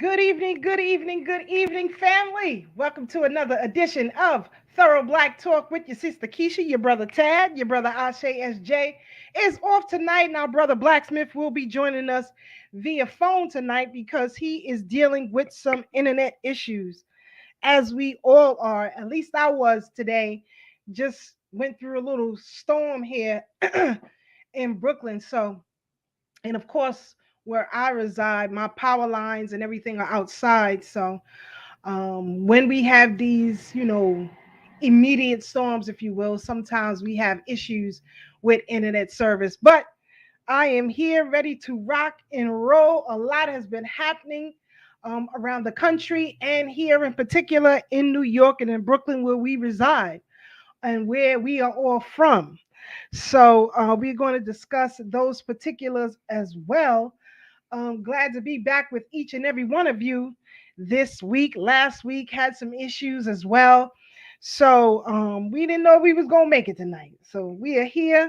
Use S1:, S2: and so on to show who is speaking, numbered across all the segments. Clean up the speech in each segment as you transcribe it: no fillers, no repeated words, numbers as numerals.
S1: Good evening, good evening, family. Welcome to another edition of Thorough Black Talk with your sister Keisha, your brother Tad, your brother Ashe SJ is off tonight. And our brother Blacksmith will be joining us via phone tonight because he is dealing with some internet issues, as we all are. At least I was today. Just went through a little storm here in Brooklyn. And of course, where I reside, my power lines and everything are outside. So when we have these, immediate storms, if you will, sometimes we have issues with internet service. But I am here ready to rock and roll. A lot has been happening around the country and here in particular in New York and in Brooklyn, where we reside and where we are all from. So we're going to discuss those particulars as well. Glad to be back with each and every one of you this week. Last week had some issues as well. So we didn't know we was going to make it tonight. So we are here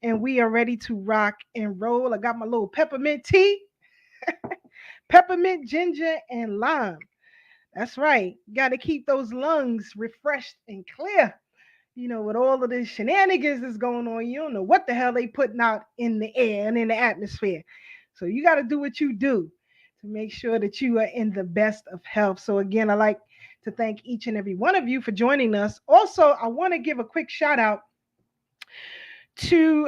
S1: and we are ready to rock and roll. I got my little peppermint tea, peppermint, ginger, and lime. That's right. Got to keep those lungs refreshed and clear. With all of the shenanigans that's going on, you don't know what the hell they putting out in the air and in the atmosphere. So you got to do what you do to make sure that you are in the best of health. So again, I like to thank each and every one of you for joining us. Also, I want to give a quick shout out to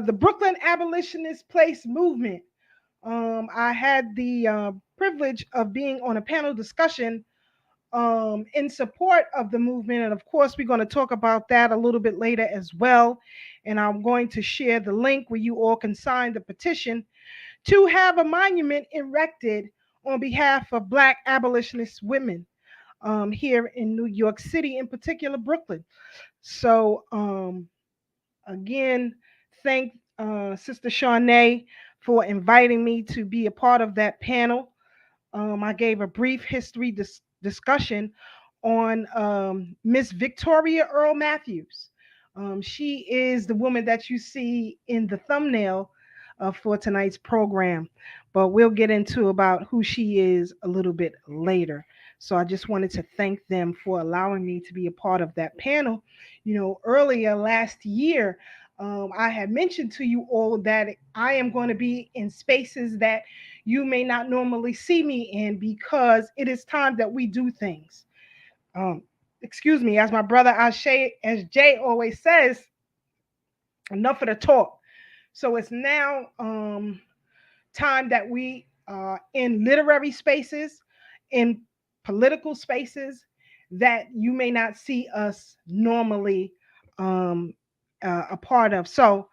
S1: the Brooklyn Abolitionist Place movement. I had the privilege of being on a panel discussion in support of the movement. And of course, we're going to talk about that a little bit later as well. And I'm going to share the link where you all can sign the petition to have a monument erected on behalf of Black abolitionist women here in New York City, in particular Brooklyn. So, again, thank Sister Shawnee for inviting me to be a part of that panel. I gave a brief history discussion on Miss Victoria Earl Matthews. She is the woman that you see in the thumbnail for tonight's program, but we'll get into about who she is a little bit later. So I just wanted to thank them for allowing me to be a part of that panel. Earlier last year, I had mentioned to you all that I am going to be in spaces that you may not normally see me in because it is time that we do things. Um, excuse me, as my brother Ashe, as Jay always says, enough of the talk. So it's now time that we in literary spaces, in political spaces that you may not see us normally um, a part of. So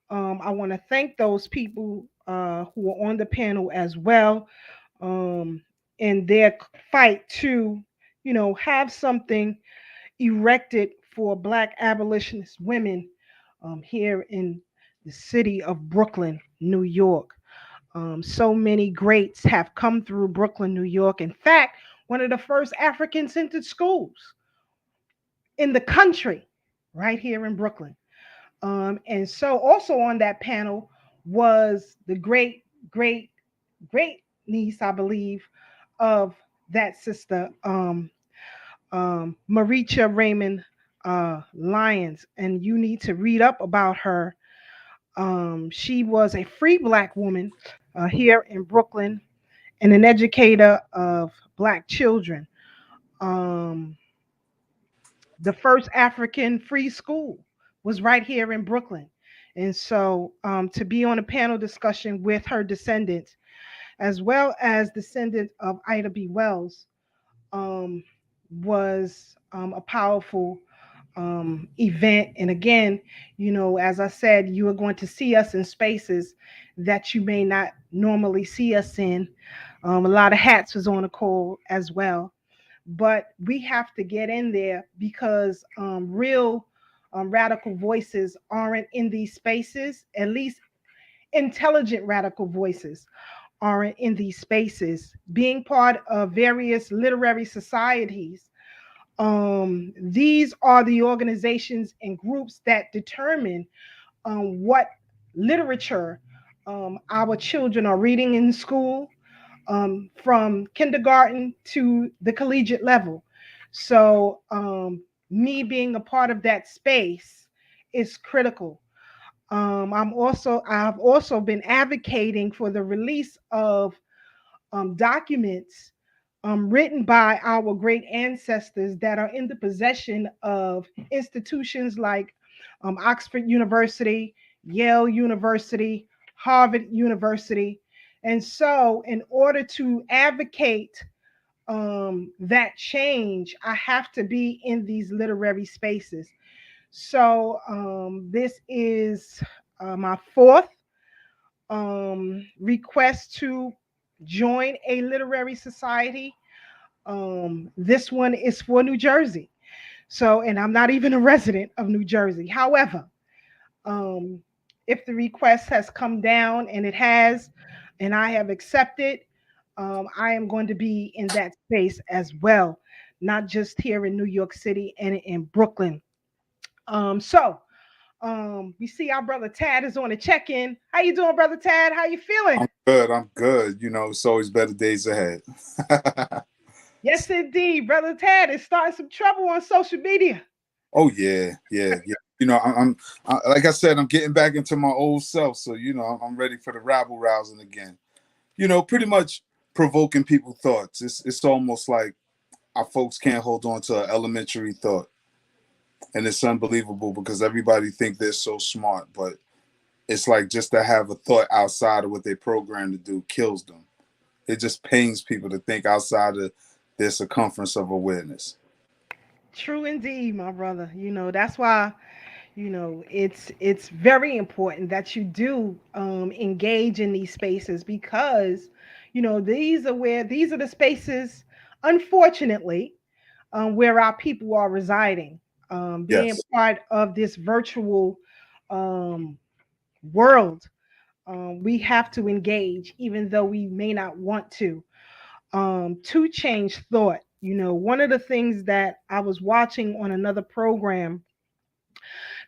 S1: I want to thank those people who are on the panel as well um, in their fight to, have something erected for Black abolitionist women here in the city of Brooklyn, New York. So many greats have come through Brooklyn, New York. In fact, one of the first African centered schools in the country, right here in Brooklyn. And so, also on that panel was the great niece, I believe, of that sister, Maricha Raymond Lyons. And you need to read up about her. She was a free Black woman here in Brooklyn and an educator of Black children. Um, the first African free school was right here in Brooklyn. And so to be on a panel discussion with her descendants, as well as descendants of Ida B. Wells, um, was a powerful event. And again, as I said, you are going to see us in spaces that you may not normally see us in. A lot of hats was on the call as well, but we have to get in there because real radical voices aren't in these spaces. At least intelligent radical voices aren't in these spaces. Being part of various literary societies, these are the organizations and groups that determine what literature our children are reading in school, from kindergarten to the collegiate level. So, me being a part of that space is critical. I've also been advocating for the release of documents written by our great ancestors that are in the possession of institutions like Oxford University, Yale University, Harvard University. And so, in order to advocate that change, I have to be in these literary spaces. So, this is my fourth request to join a literary society. This one is for New Jersey. So, and I'm not even a resident of New Jersey. However, um, if the request has come down, and it has, and I have accepted, I am going to be in that space as well, not just here in New York City and in Brooklyn. We see our brother Tad is on a check-in. How you doing, brother Tad? How you feeling?
S2: I'm good. I'm good. You know, it's always better days ahead.
S1: Yes, indeed, brother Tad is starting some trouble on social media.
S2: Oh yeah, yeah, yeah. You know, like I said, I'm getting back into my old self. So you know, I'm ready for the rabble rousing again. You know, pretty much provoking people thoughts. It's almost like our folks can't hold on to an elementary thought, and it's unbelievable because everybody think they're so smart, but it's like just to have a thought outside of what they programmed to do kills them. It just pains people to think outside of their circumference of awareness.
S1: True indeed, my brother. That's why, it's very important that you do engage in these spaces, because these are the spaces, unfortunately, where our people are residing, being
S2: Yes.
S1: part of this virtual um, world. We have to engage, even though we may not want to change thought. One of the things that I was watching on another program,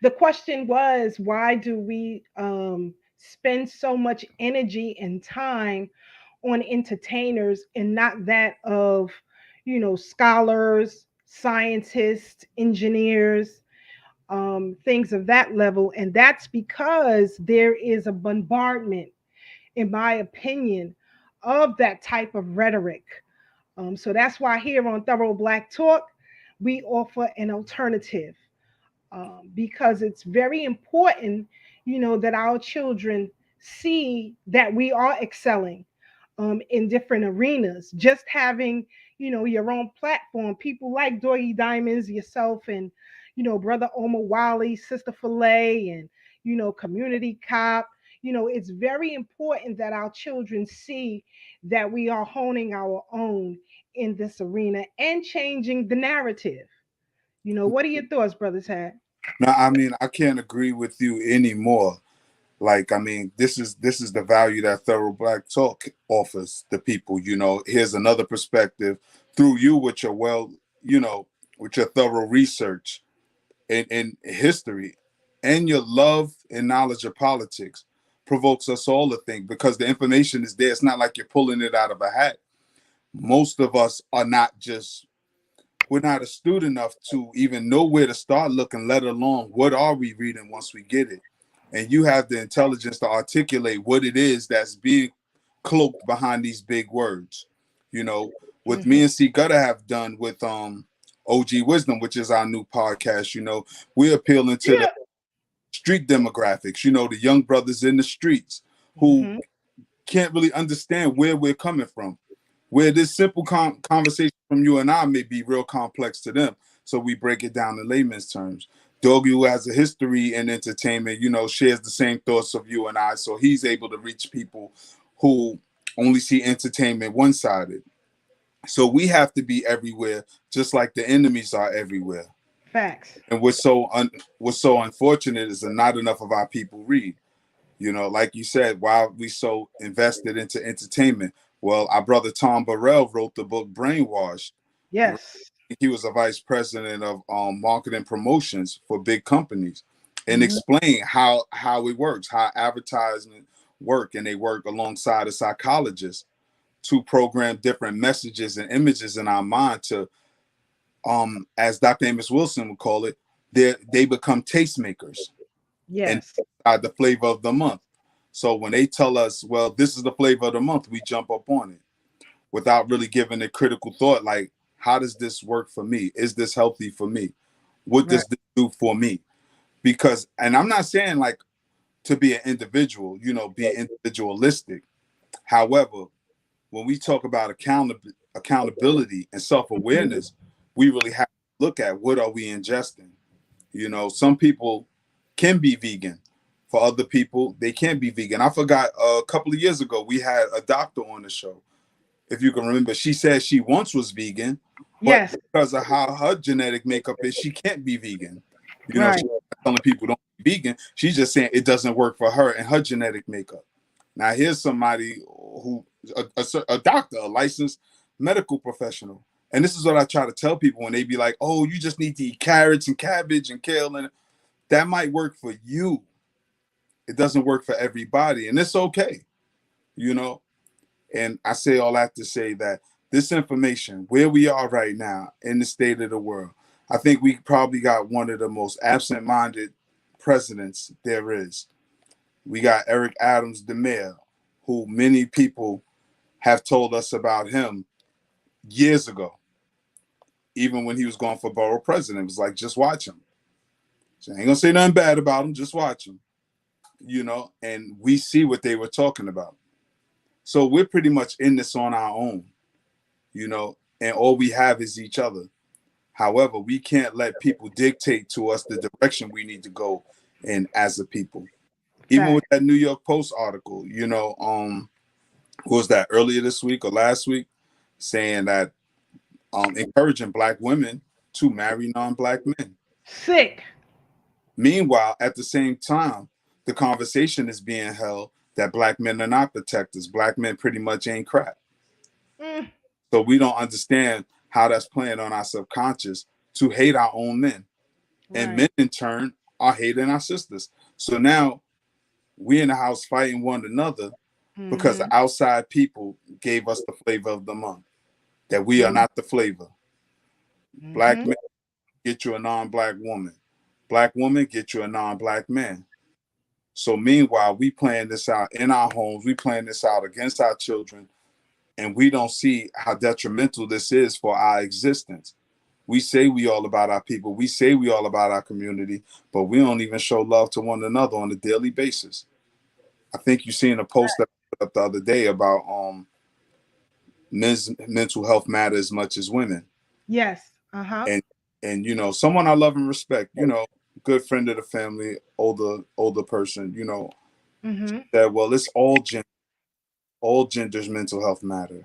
S1: the question was, why do we spend so much energy and time on entertainers and not that of, scholars, scientists, engineers, things of that level? And that's because there is a bombardment, in my opinion, of that type of rhetoric. So that's why here on Thorough Black Talk, we offer an alternative, because it's very important, that our children see that we are excelling in different arenas. Just having, your own platform, people like Doggy Diamonds, yourself, and, Brother Omar Wally, Sister Filet, and, Community Cop. It's very important that our children see that we are honing our own in this arena and changing the narrative. What are your thoughts, Brother Tad?
S2: Now, I mean, I can't agree with you anymore. Like, I mean, this is the value that Thorough Black Talk offers the people. You know, here's another perspective through you with your you know, with your thorough research in history and your love and knowledge of politics provokes us all to think because the information is there. It's not like you're pulling it out of a hat. Most of us are not just we're not astute enough to even know where to start looking, let alone what are we reading once we get it. And you have the intelligence to articulate what it is that's being cloaked behind these big words. You know, with me
S1: Hmm.
S2: and C Gutter have done with OG Wisdom, which is our new podcast, you know, we're appealing to the
S1: Yeah.
S2: street demographics, you know, the young brothers in the streets who
S1: Hmm.
S2: can't really understand where we're coming from, where this simple conversation from you and I may be real complex to them. So we break it down in layman's terms. Doggy, who has a history in entertainment, you know, shares the same thoughts of you and I. So he's able to reach people who only see entertainment one sided. So we have to be everywhere, just like the enemies are everywhere.
S1: Facts.
S2: And what's so unfortunate is that not enough of our people read. You know, like you said, why are we so invested into entertainment? Well, our brother Tom Burrell wrote the book Brainwashed.
S1: Yes.
S2: He was a vice president of marketing promotions for big companies and
S1: Hmm.
S2: explain how it works, how advertisement work, and they work alongside a psychologist to program different messages and images in our mind to, as Dr. Amos Wilson would call it, they become tastemakers and
S1: Yes.
S2: decide the flavor of the month. So when they tell us, well, this is the flavor of the month, we jump up on it without really giving it critical thought. Like, how does this work for me? Is this healthy for me? What
S1: Right.
S2: does this do for me? Because, and I'm not saying like to be an individual, be individualistic. However, when we talk about accountability and self-awareness, we really have to look at what are we ingesting. Some people can be vegan. For other people, they can't be vegan. I forgot a couple of years ago, we had a doctor on the show. If you can remember, she said she once was vegan, but
S1: Yes.
S2: because of how her genetic makeup is, she can't be vegan.
S1: Right.
S2: She's not telling people don't be vegan. She's just saying it doesn't work for her and her genetic makeup. Now, here's somebody who, a doctor, a licensed medical professional. And this is what I try to tell people when they be like, oh, you just need to eat carrots and cabbage and kale. And that might work for you. It doesn't work for everybody. And it's okay, you know. And I say all that to say that this information, where we are right now in the state of the world, I think we probably got one of the most absent-minded presidents there is. We got Eric Adams, the mayor, who many people have told us about him years ago. Even when he was going for borough president, it was like, just watch him. So I ain't gonna say nothing bad about him, just watch him. And we see what they were talking about. So we're pretty much in this on our own, and all we have is each other. However, we can't let people dictate to us the direction we need to go in as a people. Even with
S1: Fact.
S2: that New York Post article, what was that, earlier this week or last week, saying that encouraging Black women to marry non-Black men.
S1: Sick.
S2: Meanwhile, at the same time, the conversation is being held that Black men are not protectors. Black men pretty much ain't crap.
S1: Mm.
S2: So we don't understand how that's playing on our subconscious to hate our own men. And
S1: Right.
S2: men in turn are hating our sisters. So now we in the house fighting one another because
S1: Mm-hmm.
S2: the outside people gave us the flavor of the month, that we are
S1: Mm-hmm.
S2: not the flavor. Black
S1: Mm-hmm.
S2: men get you a non-Black woman. Black woman get you a non-Black man. So meanwhile, we playing this out in our homes. We playing this out against our children. And we don't see how detrimental this is for our existence. We say we all about our people. We say we all about our community, but we don't even show love to one another on a daily basis. I think you seen a post that I put up the other day about men's mental health matter as much as women.
S1: Yes. Uh-huh.
S2: And someone I love and respect, good friend of the family, older person,
S1: Mm-hmm.
S2: that, well, it's all genders mental health matter.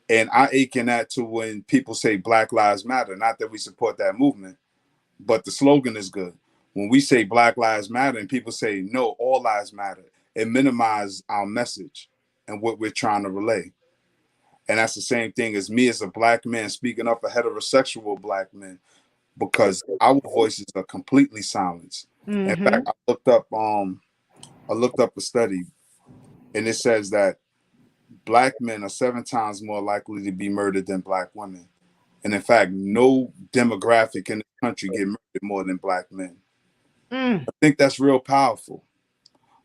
S2: And I ache in that to when people say Black Lives Matter. Not that we support that movement, but the slogan is good. When we say Black Lives Matter and people say, no, all lives matter, it minimizes our message and what we're trying to relay. And that's the same thing as me as a Black man speaking up for heterosexual Black men, because our voices are completely silenced. In
S1: Mm-hmm.
S2: fact, I looked up a study, and it says that Black men are 7 times more likely to be murdered than Black women. And in fact, no demographic in the country get murdered more than Black men.
S1: Mm.
S2: I think that's real powerful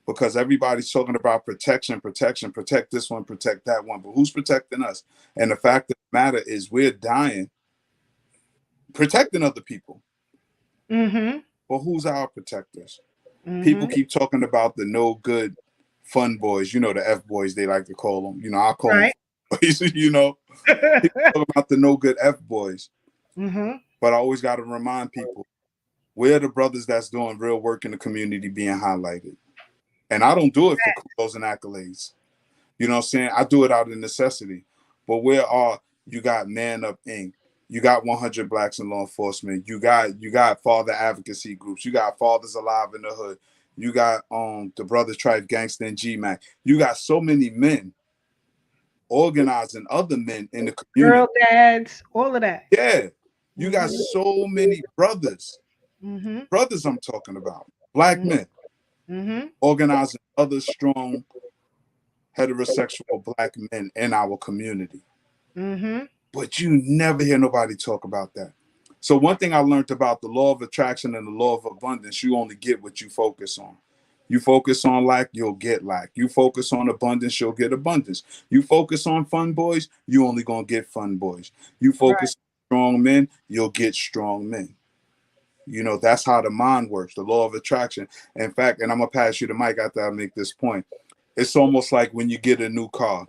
S2: because everybody's talking about protection, protect this one, protect that one. But who's protecting us? And the fact of the matter is we're dying protecting other people.
S1: Mm-hmm.
S2: But who's our protectors? People
S1: Mm-hmm.
S2: keep talking about the no good fun boys, the F boys they like to call them. I call them
S1: Right.
S2: boys, People talk about the no good F boys.
S1: Mm-hmm.
S2: But I always got to remind people, we're the brothers that's doing real work in the community being highlighted. And I don't do it for kudos and accolades. You know what I'm saying? I do it out of necessity. But where are you got Man Up Inc. You got 100 Blacks in law enforcement. You got father advocacy groups. You got Fathers Alive in the Hood. You got the Brothers Tribe Gangsta and GMAC. You got so many men organizing other men in the
S1: Girl
S2: community.
S1: dads, all of that.
S2: Yeah. You got
S1: Mm-hmm.
S2: so many brothers.
S1: Mm-hmm.
S2: Brothers I'm talking about. Black men
S1: Mm-hmm.
S2: organizing other strong heterosexual black men in our community.
S1: Mm-hmm.
S2: But you never hear nobody talk about that. So one thing I learned about the law of attraction and the law of abundance, you only get what you focus on. You focus on lack, you'll get lack. You focus on abundance, you'll get abundance. You focus on fun boys, you only gonna get fun boys. You
S1: Right.
S2: focus on strong men, you'll get strong men. You know, that's how the mind works, the law of attraction. In fact, and I'm gonna pass you the mic after I make this point. It's almost like when you get a new car.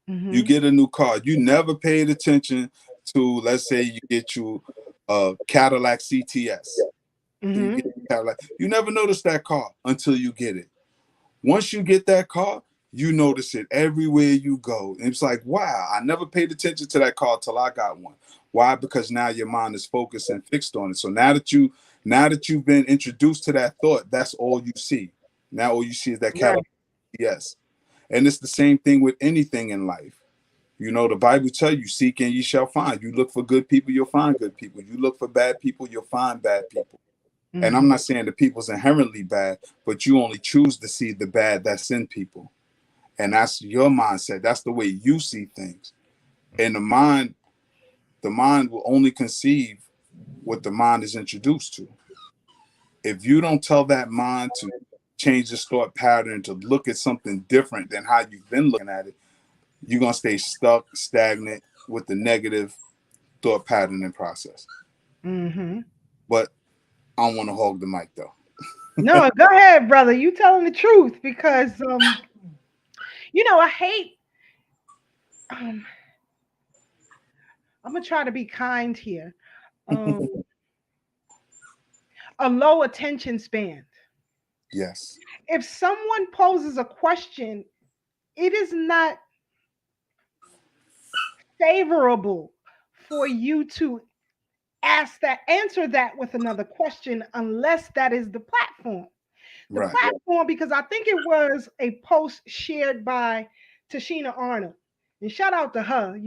S2: You
S1: Mm-hmm.
S2: get a new car. You never paid attention to, let's say you get you a Cadillac CTS. So you
S1: Mm-hmm.
S2: get a Cadillac. You never notice that car until you get it. Once you get that car, you notice it everywhere you go. And it's like, wow, I never paid attention to that car till I got one. Why? Because now your mind is focused and fixed on it. So now that you've been introduced to that thought, that's all you see. Now all you see is that
S1: Right.
S2: Cadillac CTS. And it's the same thing with anything in life. You know, the Bible tell you, seek and ye shall find. You look for good people, you'll find good people. You look for bad people, you'll find bad people. And I'm
S1: Mm-hmm.
S2: not saying the people's inherently bad, but you only choose to see the bad that's in people. And that's your mindset. That's the way you see things. And the mind will only conceive what the mind is introduced to. If you don't tell that mind to change its thought pattern, to look at something different than how you've been looking at it, you're gonna stay stuck, stagnant with the negative thought pattern and process.
S1: Mm-hmm.
S2: But I don't want to hog the mic though.
S1: No, go ahead, brother. You telling the truth because I hate um I'm gonna try to be kind here. Um a low attention span.
S2: Yes.
S1: If someone poses a question, it is not favorable for you to answer that with another question unless that is the platform. The
S2: Right.
S1: platform, because I think it was a post shared by Tashina Arnold. And shout out to her,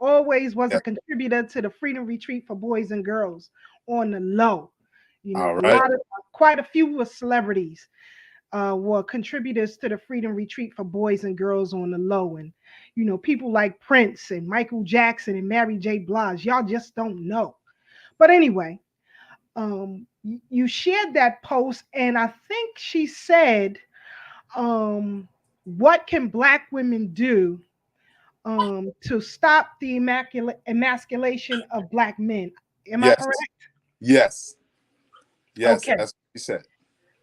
S1: always was
S2: Yeah.
S1: a contributor to the Freedom Retreat for Boys and Girls on the low.
S2: All
S1: A
S2: right.
S1: lot of quite a few were celebrities were contributors to the Freedom Retreat for Boys and Girls on the low. And, people like Prince and Michael Jackson and Mary J. Blige, y'all just don't know. But anyway, you shared that post, and I think she said, what can Black women do to stop the emasculation of Black men? Am I correct?
S2: Yes. Yes. Yes.
S1: Okay.
S2: That's what he said.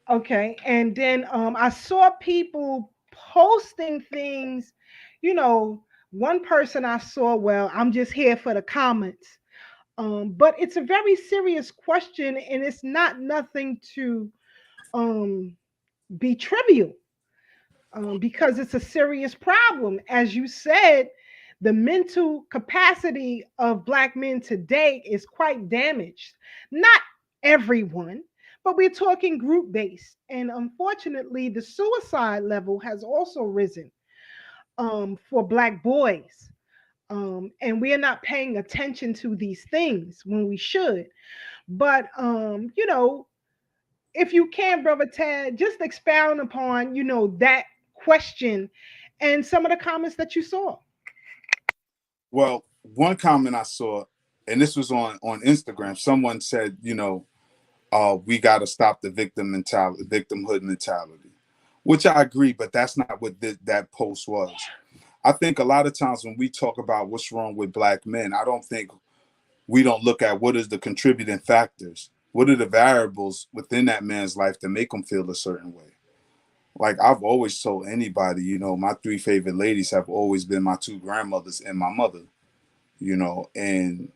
S1: Okay. And then I saw people posting things, you know, one person I saw, well, I'm just here for the comments. But it's a very serious question and it's not nothing to um, be trivial because it's a serious problem. As you said, the mental capacity of Black men today is quite damaged. Not everyone, but we're talking group based. And unfortunately, the suicide level has also risen for Black boys. And we are not paying attention to these things when we should. But, if you can, Brother Tad, just expound upon, that question and some of the comments that you saw.
S2: Well, one comment I saw, and this was on Instagram. Someone said, we got to stop the victimhood mentality, which I agree, but that's not what that post was. I think a lot of times when we talk about what's wrong with Black men, I don't think we don't look at what is the contributing factors. What are the variables within that man's life to make him feel a certain way? Like I've always told anybody, my three favorite ladies have always been my two grandmothers and my mother, and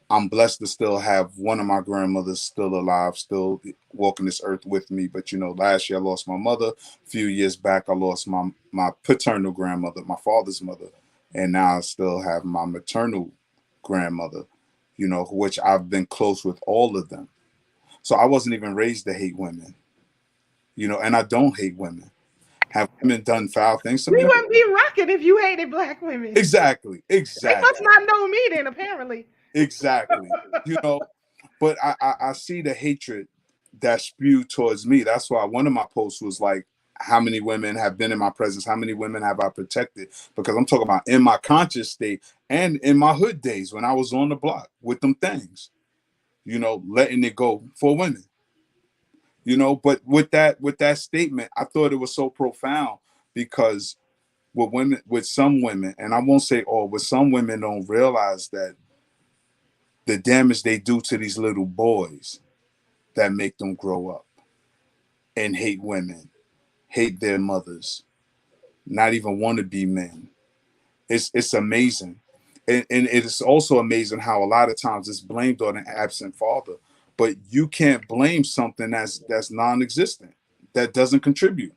S2: I'm blessed to still have one of my grandmothers still alive, still walking this earth with me. But last year I lost my mother. A few years back I lost my paternal grandmother, my father's mother, and now I still have my maternal grandmother, which I've been close with all of them. So I wasn't even raised to hate women, and I don't hate women. Have women done foul things to
S1: We
S2: me?
S1: wouldn't be rocking if you hated Black women.
S2: Exactly,
S1: They must
S2: exactly,
S1: not know me then, apparently.
S2: exactly. But I see the hatred that spewed towards me. That's why one of my posts was like, how many women have been in my presence, how many women have I protected, because I'm talking about in my conscious state and in my hood days when I was on the block with them things, letting it go for women. But with that statement, I thought it was so profound, because with some women, and I won't say all, with some women don't realize that the damage they do to these little boys that make them grow up and hate women, hate their mothers, not even want to be men. It's amazing. And it is also amazing how a lot of times it's blamed on an absent father. But you can't blame something that's non-existent, that doesn't contribute.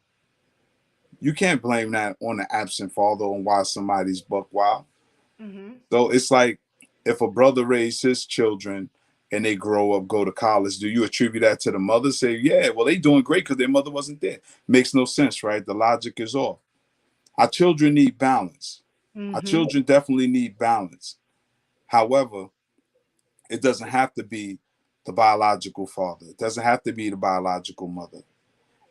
S2: You can't blame that on the absent father on why somebody's buck wild.
S1: Mhm.
S2: So it's like, if a brother raised his children and they grow up, go to college, do you attribute that to the mother? Say, yeah, well, they doing great because their mother wasn't there. Makes no sense, right? The logic is off. Our children need balance. Our
S1: Mhm.
S2: children definitely need balance. However, it doesn't have to be the biological father. It doesn't have to be the biological mother.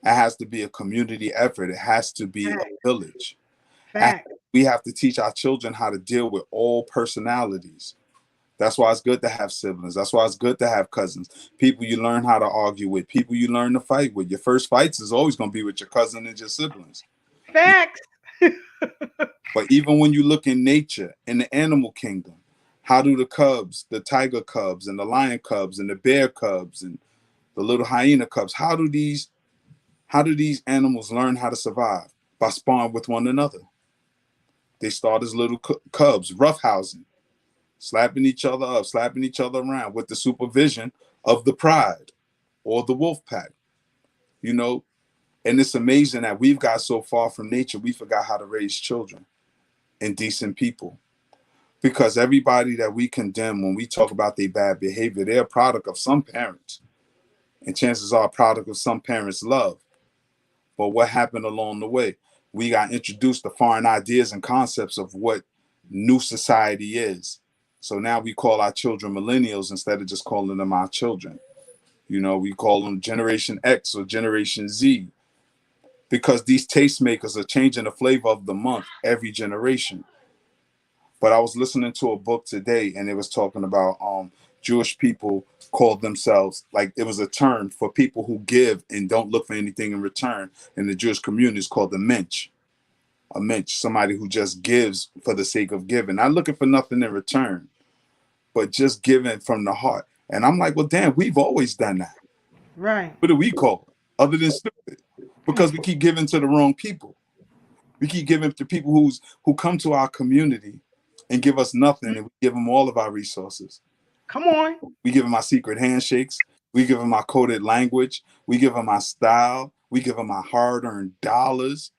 S2: It has to be a community effort. It has to be a
S1: Fact.
S2: village. And
S1: Fact.
S2: we have to teach our children how to deal with all personalities. That's why it's good to have siblings. That's why it's good to have cousins. People you learn how to argue with. People you learn to fight with. Your first fights is always going to be with your cousin and your siblings.
S1: Facts.
S2: But even when you look in nature, in the animal kingdom, how do the cubs, the tiger cubs and the lion cubs and the bear cubs and the little hyena cubs, how do these animals learn how to survive? By sparring with one another. They start as little cubs, roughhousing, slapping each other up, slapping each other around with the supervision of the pride or the wolf pack, you know? And it's amazing that we've got so far from nature, we forgot how to raise children and decent people. Because everybody that we condemn when we talk about their bad behavior, they're a product of some parents. And chances are a product of some parents' love. But what happened along the way? We got introduced to foreign ideas and concepts of what new society is. So now we call our children millennials instead of just calling them our children. We call them Generation X or Generation Z, because these tastemakers are changing the flavor of the month every generation. But I was listening to a book today, and it was talking about Jewish people called themselves, like, it was a term for people who give and don't look for anything in return. In the Jewish community, it's called the mensch. A mensch, somebody who just gives for the sake of giving, not looking for nothing in return, but just giving from the heart. And I'm like, well, damn, we've always done that.
S1: Right.
S2: What do we call it other than stupid?
S1: Hmm.
S2: Because we keep giving to the wrong people. We keep giving to people who come to our community and give us nothing, and we give them all of our resources.
S1: Come on.
S2: We give them our secret handshakes. We give them our coded language. We give them our style. We give them our hard-earned dollars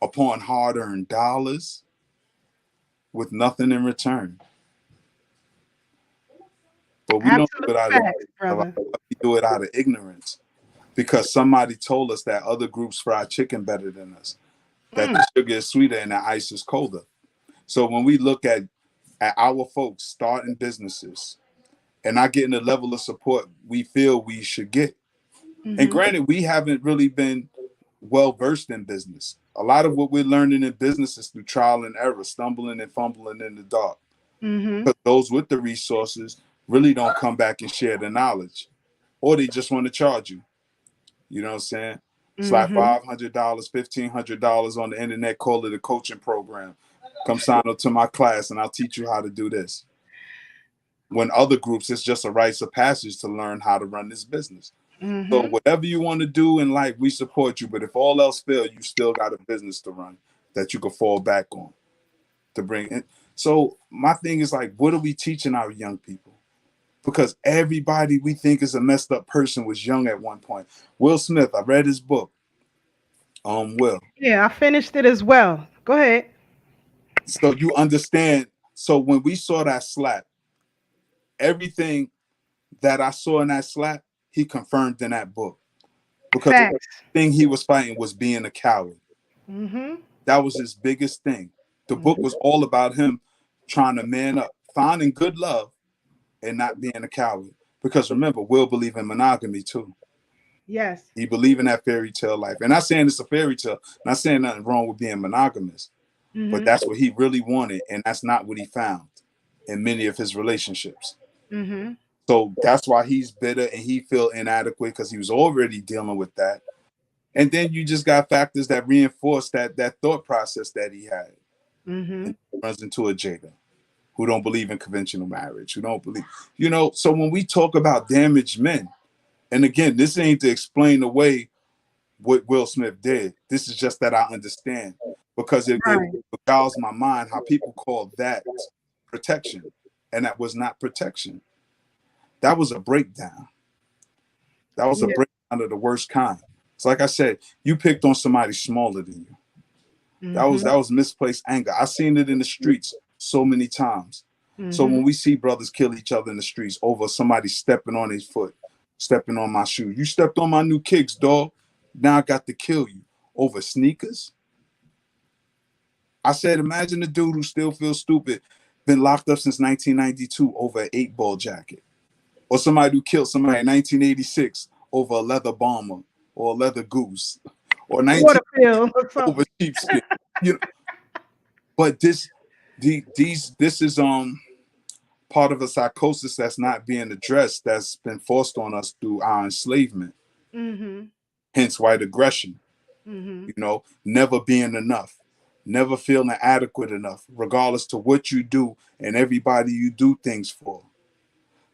S2: upon hard-earned dollars with nothing in return. But we don't
S1: Absolute
S2: do it out of
S1: facts,
S2: love.
S1: brother.
S2: We do it out of ignorance, because somebody told us that other groups fry chicken better than us, that
S1: Mm.
S2: the sugar is sweeter and the ice is colder. So when we look at our folks starting businesses and not getting the level of support we feel we should get. And
S1: Mhm.
S2: granted, we haven't really been well versed in business. A lot of what we're learning in business is through trial and error, stumbling and fumbling in the dark.
S1: Mhm.
S2: Because those with the resources really don't come back and share the knowledge, or they just want to charge you. You know what I'm saying? It's like
S1: Mhm.
S2: $500, $1,500 on the internet. Call it a coaching program. Come sign up to my class, and I'll teach you how to do this. When other groups, it's just a rites of passage to learn how to run this business. So
S1: Mhm.
S2: whatever you want to do in life, we support you. But if all else fails, you still got a business to run that you can fall back on to bring in. So my thing is, like, what are we teaching our young people? Because everybody we think is a messed up person was young at one point. Will Smith, I read his book. Will.
S1: Yeah, I finished it as well. Go ahead.
S2: So you understand. So when we saw that slap, everything that I saw in that slap, he confirmed in that book. Because the
S1: Facts.
S2: thing he was fighting was being a coward.
S1: Mhm.
S2: That was his biggest thing. The book was all about him trying to man up, finding good love and not being a coward. Because remember, Will believe in monogamy too.
S1: Yes.
S2: He believed in that fairy tale life. And not saying it's a fairy tale, not saying nothing wrong with being monogamous, but
S1: Mhm.
S2: that's what he really wanted, and that's not what he found in many of his relationships.
S1: Mhm.
S2: So that's why he's bitter and he feel inadequate because he was already dealing with that. And then you just got factors that reinforce that thought process that he had, and
S1: Mhm.
S2: runs into a Jada who don't believe in conventional marriage, who don't believe, So when we talk about damaged men, and again, this ain't to explain away what Will Smith did. This is just that I understand because it
S1: Right.
S2: beguiles my mind how people call that protection, and that was not protection. That was a breakdown. That was a
S1: Yeah.
S2: breakdown of the worst kind. It's like I said, you picked on somebody smaller than you.
S1: Mhm.
S2: That was misplaced anger. I seen it in the streets so many times. So when
S1: Mhm.
S2: we see brothers kill each other in the streets over somebody stepping on his foot, stepping on my shoe. You stepped on my new kicks, dog. Now I got to kill you over sneakers. I said, imagine the dude who still feels stupid, been locked up since 1992 over an 8-ball jacket. Or somebody who killed somebody in 1986 over a leather bomber or a leather goose. Or 19
S1: Waterfield or
S2: over
S1: something.
S2: sheepskin. You know, but this is part of a psychosis that's not being addressed, that's been forced on us through our enslavement.
S1: Mhm.
S2: Hence white aggression,
S1: Mhm.
S2: never being enough, never feeling adequate enough, regardless to what you do and everybody you do things for.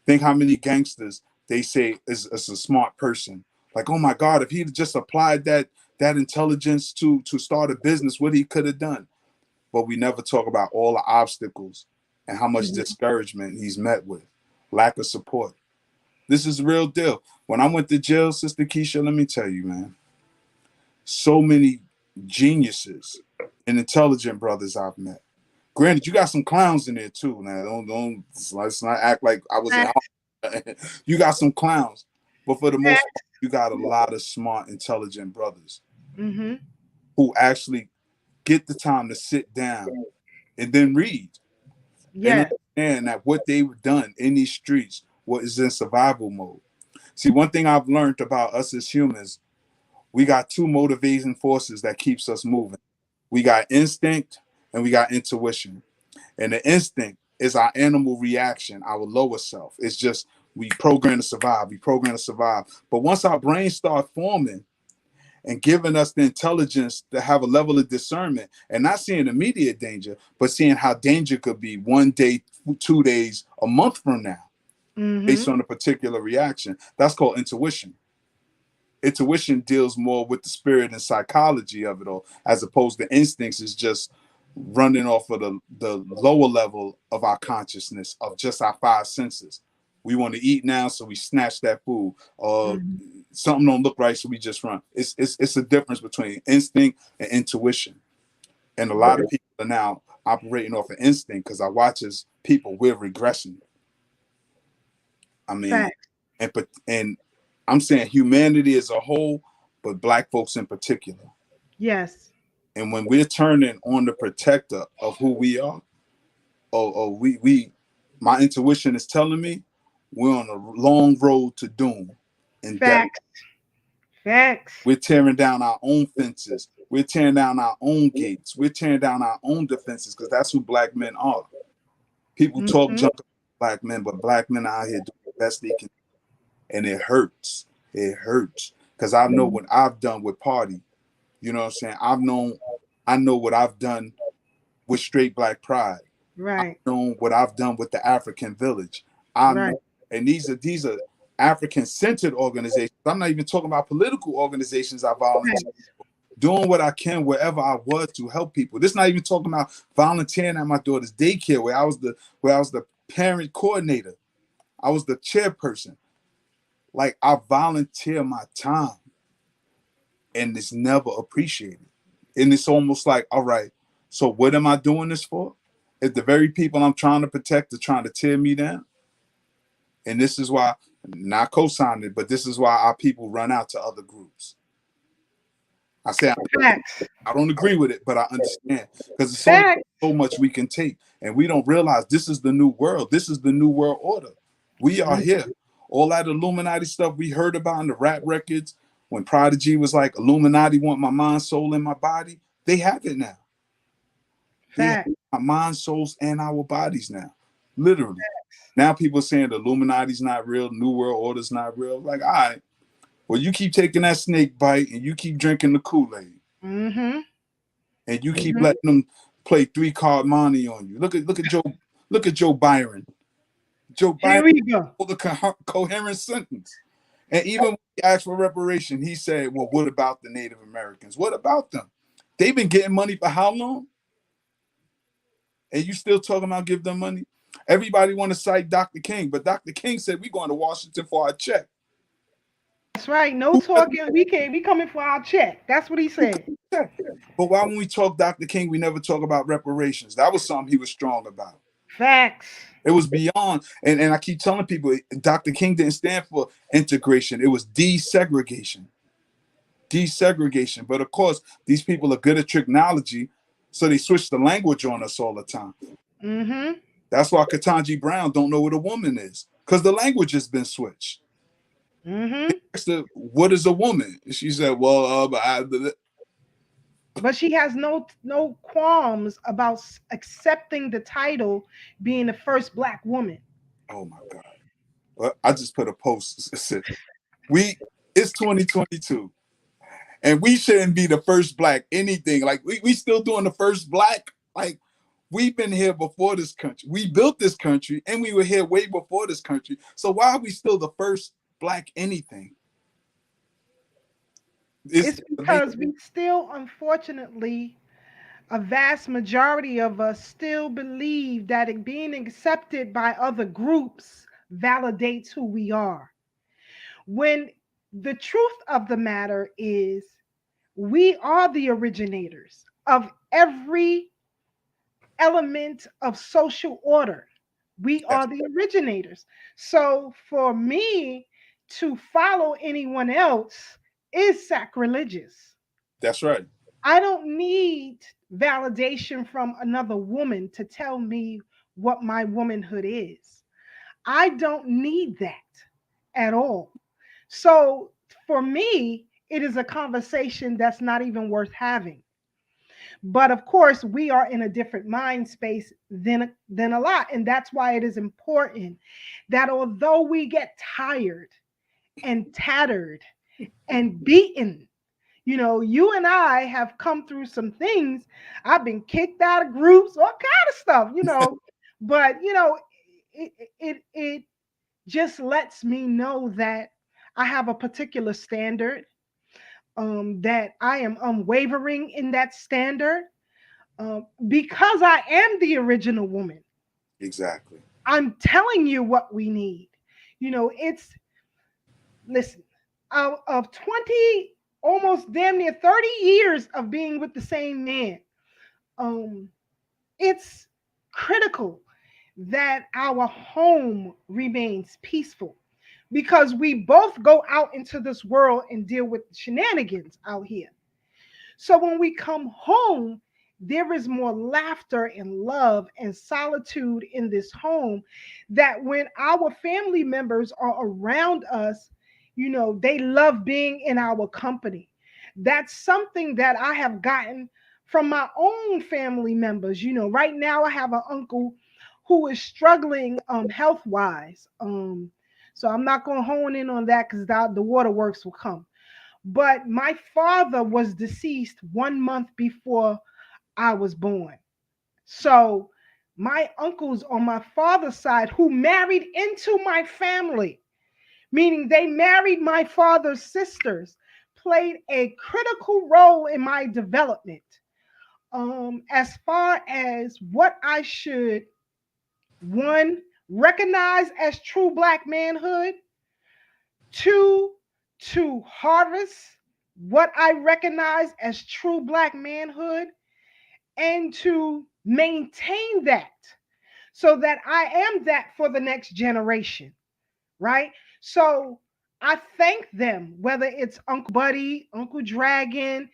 S2: Think how many gangsters they say is a smart person. Like, oh my God, if he'd just applied that intelligence to start a business, what he could have done. But we never talk about all the obstacles and how much
S1: Mhm.
S2: discouragement he's met with, lack of support. This is the real deal. When I went to jail, Sister Keisha, let me tell you, man, so many geniuses and intelligent brothers I've met. Granted, you got some clowns in there too. Now, don't let's not act like I was in.
S1: Facts.
S2: You got some clowns, but for the most part,
S1: Facts.
S2: you got a lot of smart, intelligent brothers
S1: Mhm.
S2: who actually get the time to sit down and then read and
S1: Yes.
S2: understand that what they've done in these streets was in survival mode. See, one thing I've learned about us as humans, we got two motivating forces that keeps us moving. We got instinct and we got intuition. And the instinct is our animal reaction, our lower self. It's just we program to survive, we program to survive. But once our brains start forming and giving us the intelligence to have a level of discernment and not seeing immediate danger, but seeing how danger could be 1 day, 2 days, a month from now, based
S1: Mhm.
S2: on a particular reaction. That's called intuition. Intuition deals more with the spirit and psychology of it all, as opposed to instincts is just running off of the lower level of our consciousness of just our five senses. We want to eat now, so we snatch that food.
S1: Mhm.
S2: Something don't look right, so we just run. It's a difference between instinct and intuition. And a lot of people are now operating off of instinct because I watch as people we're regressing. I mean,
S1: Facts.
S2: and I'm saying humanity as a whole, but black folks in particular.
S1: Yes.
S2: And when we're turning on the protector of who we are, we my intuition is telling me we're on a long road to doom and death.
S1: Facts. Facts.
S2: We're tearing down our own fences. We're tearing down our own gates. We're tearing down our own defenses because that's who black men are. People talk
S1: Mhm.
S2: junk about black men, but black men are out here doing the best they can, and it hurts. It hurts because I know what I've done with party. You know what I'm saying? I know what I've done with straight black pride. I've
S1: Right.
S2: known what I've done with the African village. I
S1: Right.
S2: know, and these are African centered organizations. I'm not even talking about political organizations I volunteer,
S1: Facts.
S2: doing what I can wherever I was to help people. This is not even talking about volunteering at my daughter's daycare where I was the parent coordinator. I was the chairperson. Like I volunteer my time and it's never appreciated. And it's almost like, all right, so what am I doing this for? If the very people I'm trying to protect are trying to tear me down, and this is why, not co-signing it, but this is why our people run out to other groups. I say
S1: Facts.
S2: I don't agree with it, but I understand because it's only
S1: Facts.
S2: so much we can take, and we don't realize this is the new world. This is the new world order. We are
S1: Mhm.
S2: here. All that Illuminati stuff we heard about in the rap records, when Prodigy was like, Illuminati want my mind, soul, and my body, they have it now. They have
S1: Fact.
S2: our mind, souls, and our bodies now. Literally. Now people saying the Illuminati's not real, New World Order's not real. Like, all right, well, you keep taking that snake bite and you keep drinking the Kool-Aid.
S1: Mm-hmm.
S2: And you keep
S1: Mm-hmm.
S2: letting them play 3 card money on you. Look at Joe Byron. Joe
S1: Here
S2: Byron
S1: we go.
S2: with a coherent sentence. And even when he asked for reparation, he said, well, what about the Native Americans? What about them? They've been getting money for how long? And you still talking about give them money? Everybody want to cite Dr. King, but Dr. King said we're going to Washington for our check.
S1: That's right. No talking. We can't be coming for our check. That's what he said.
S2: Check. But why when we talk Dr. King, we never talk about reparations? That was something he was strong about.
S1: Facts.
S2: It was beyond, and I keep telling people, Dr. King didn't stand for integration. It was desegregation. Desegregation. But of course, these people are good at technology, so they switch the language on us all the time.
S1: Mm-hmm.
S2: That's why Ketanji Brown don't know what a woman is, because the language has been switched.
S1: Mm-hmm.
S2: Asked her, what is a woman? She said, well,
S1: But she has no qualms about accepting the title, being the first black woman.
S2: oh my God. Well, I just put a post. It said, it's 2022. And we shouldn't be the first black anything. Like we still doing the first black. Like we've been here before this country. We built this country and we were here way before this country. So why are we still the first black anything? It's
S1: It's because we still, unfortunately, a vast majority of us still believe that being accepted by other groups validates who we are. When the truth of the matter is, we are the originators of every element of social order. We
S2: that's,
S1: are the originators. So for me to follow anyone else is sacrilegious.
S2: that's right.
S1: I don't need validation from another woman to tell me what my womanhood is. I don't need that at all. So for me, it is a conversation that's not even worth having. But of course, we are in a different mind space than a lot. And that's why it is important that although we get tired and tattered and beaten, you and I have come through some things. I've been kicked out of groups, all kind of stuff. But it just lets me know that I have a particular standard, that I am unwavering in that standard, because I am the original woman.
S2: Exactly.
S1: I'm telling you what we need. It's listen, out of 20, almost damn near 30 years of being with the same man, um, it's critical that our home remains peaceful, because we both go out into this world and deal with shenanigans out here. So when we come home, there is more laughter and love and solitude in this home, that when our family members are around us, they love being in our company. That's something that I have gotten from my own family members. Right now I have an uncle who is struggling health wise. So I'm not going to hone in on that because the waterworks will come. But my father was deceased 1 month before I was born. So my uncles on my father's side, who married into my family, meaning they married my father's sisters, played a critical role in my development. As far as what I should, one, recognize as true black manhood, two, to harvest what I recognize as true black manhood, and to maintain that so that I am that for the next generation, right? So I thank them, whether it's Uncle Buddy, Uncle Dragon,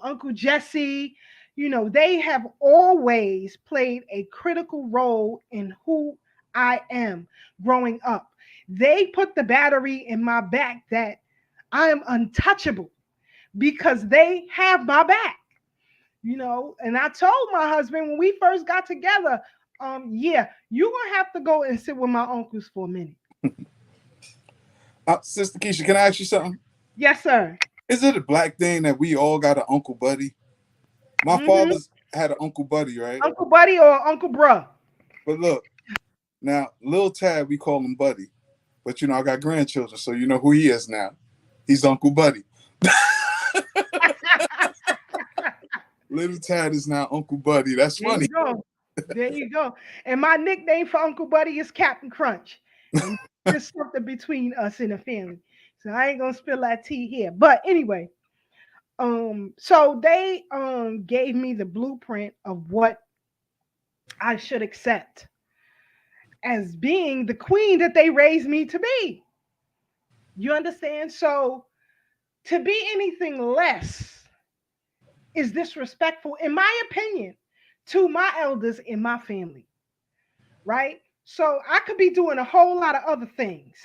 S1: Uncle Jesse, they have always played a critical role in who I am growing up. They put the battery in my back that I am untouchable because they have my back, And I told my husband when we first got together, yeah, you're gonna have to go and sit with my uncles for a minute.
S2: Sister Keisha, can I ask you something?
S1: Yes, sir.
S2: Is it a black thing that we all got an Uncle Buddy? My
S1: Mm-hmm.
S2: father's had an Uncle Buddy, right?
S1: Uncle Buddy or Uncle Bruh.
S2: But look, now, Lil Tad, we call him Buddy. But I got grandchildren, so you know who he is now. He's Uncle Buddy. Little Tad is now Uncle Buddy. That's
S1: There
S2: funny.
S1: you go. There you go. And my nickname for Uncle Buddy is Captain Crunch. And just something between us in the family. So I ain't gonna spill that tea here. But anyway, so they gave me the blueprint of what I should accept as being the queen that they raised me to be. You understand? So to be anything less is disrespectful, in my opinion, to my elders in my family, right? So I could be doing a whole lot of other things,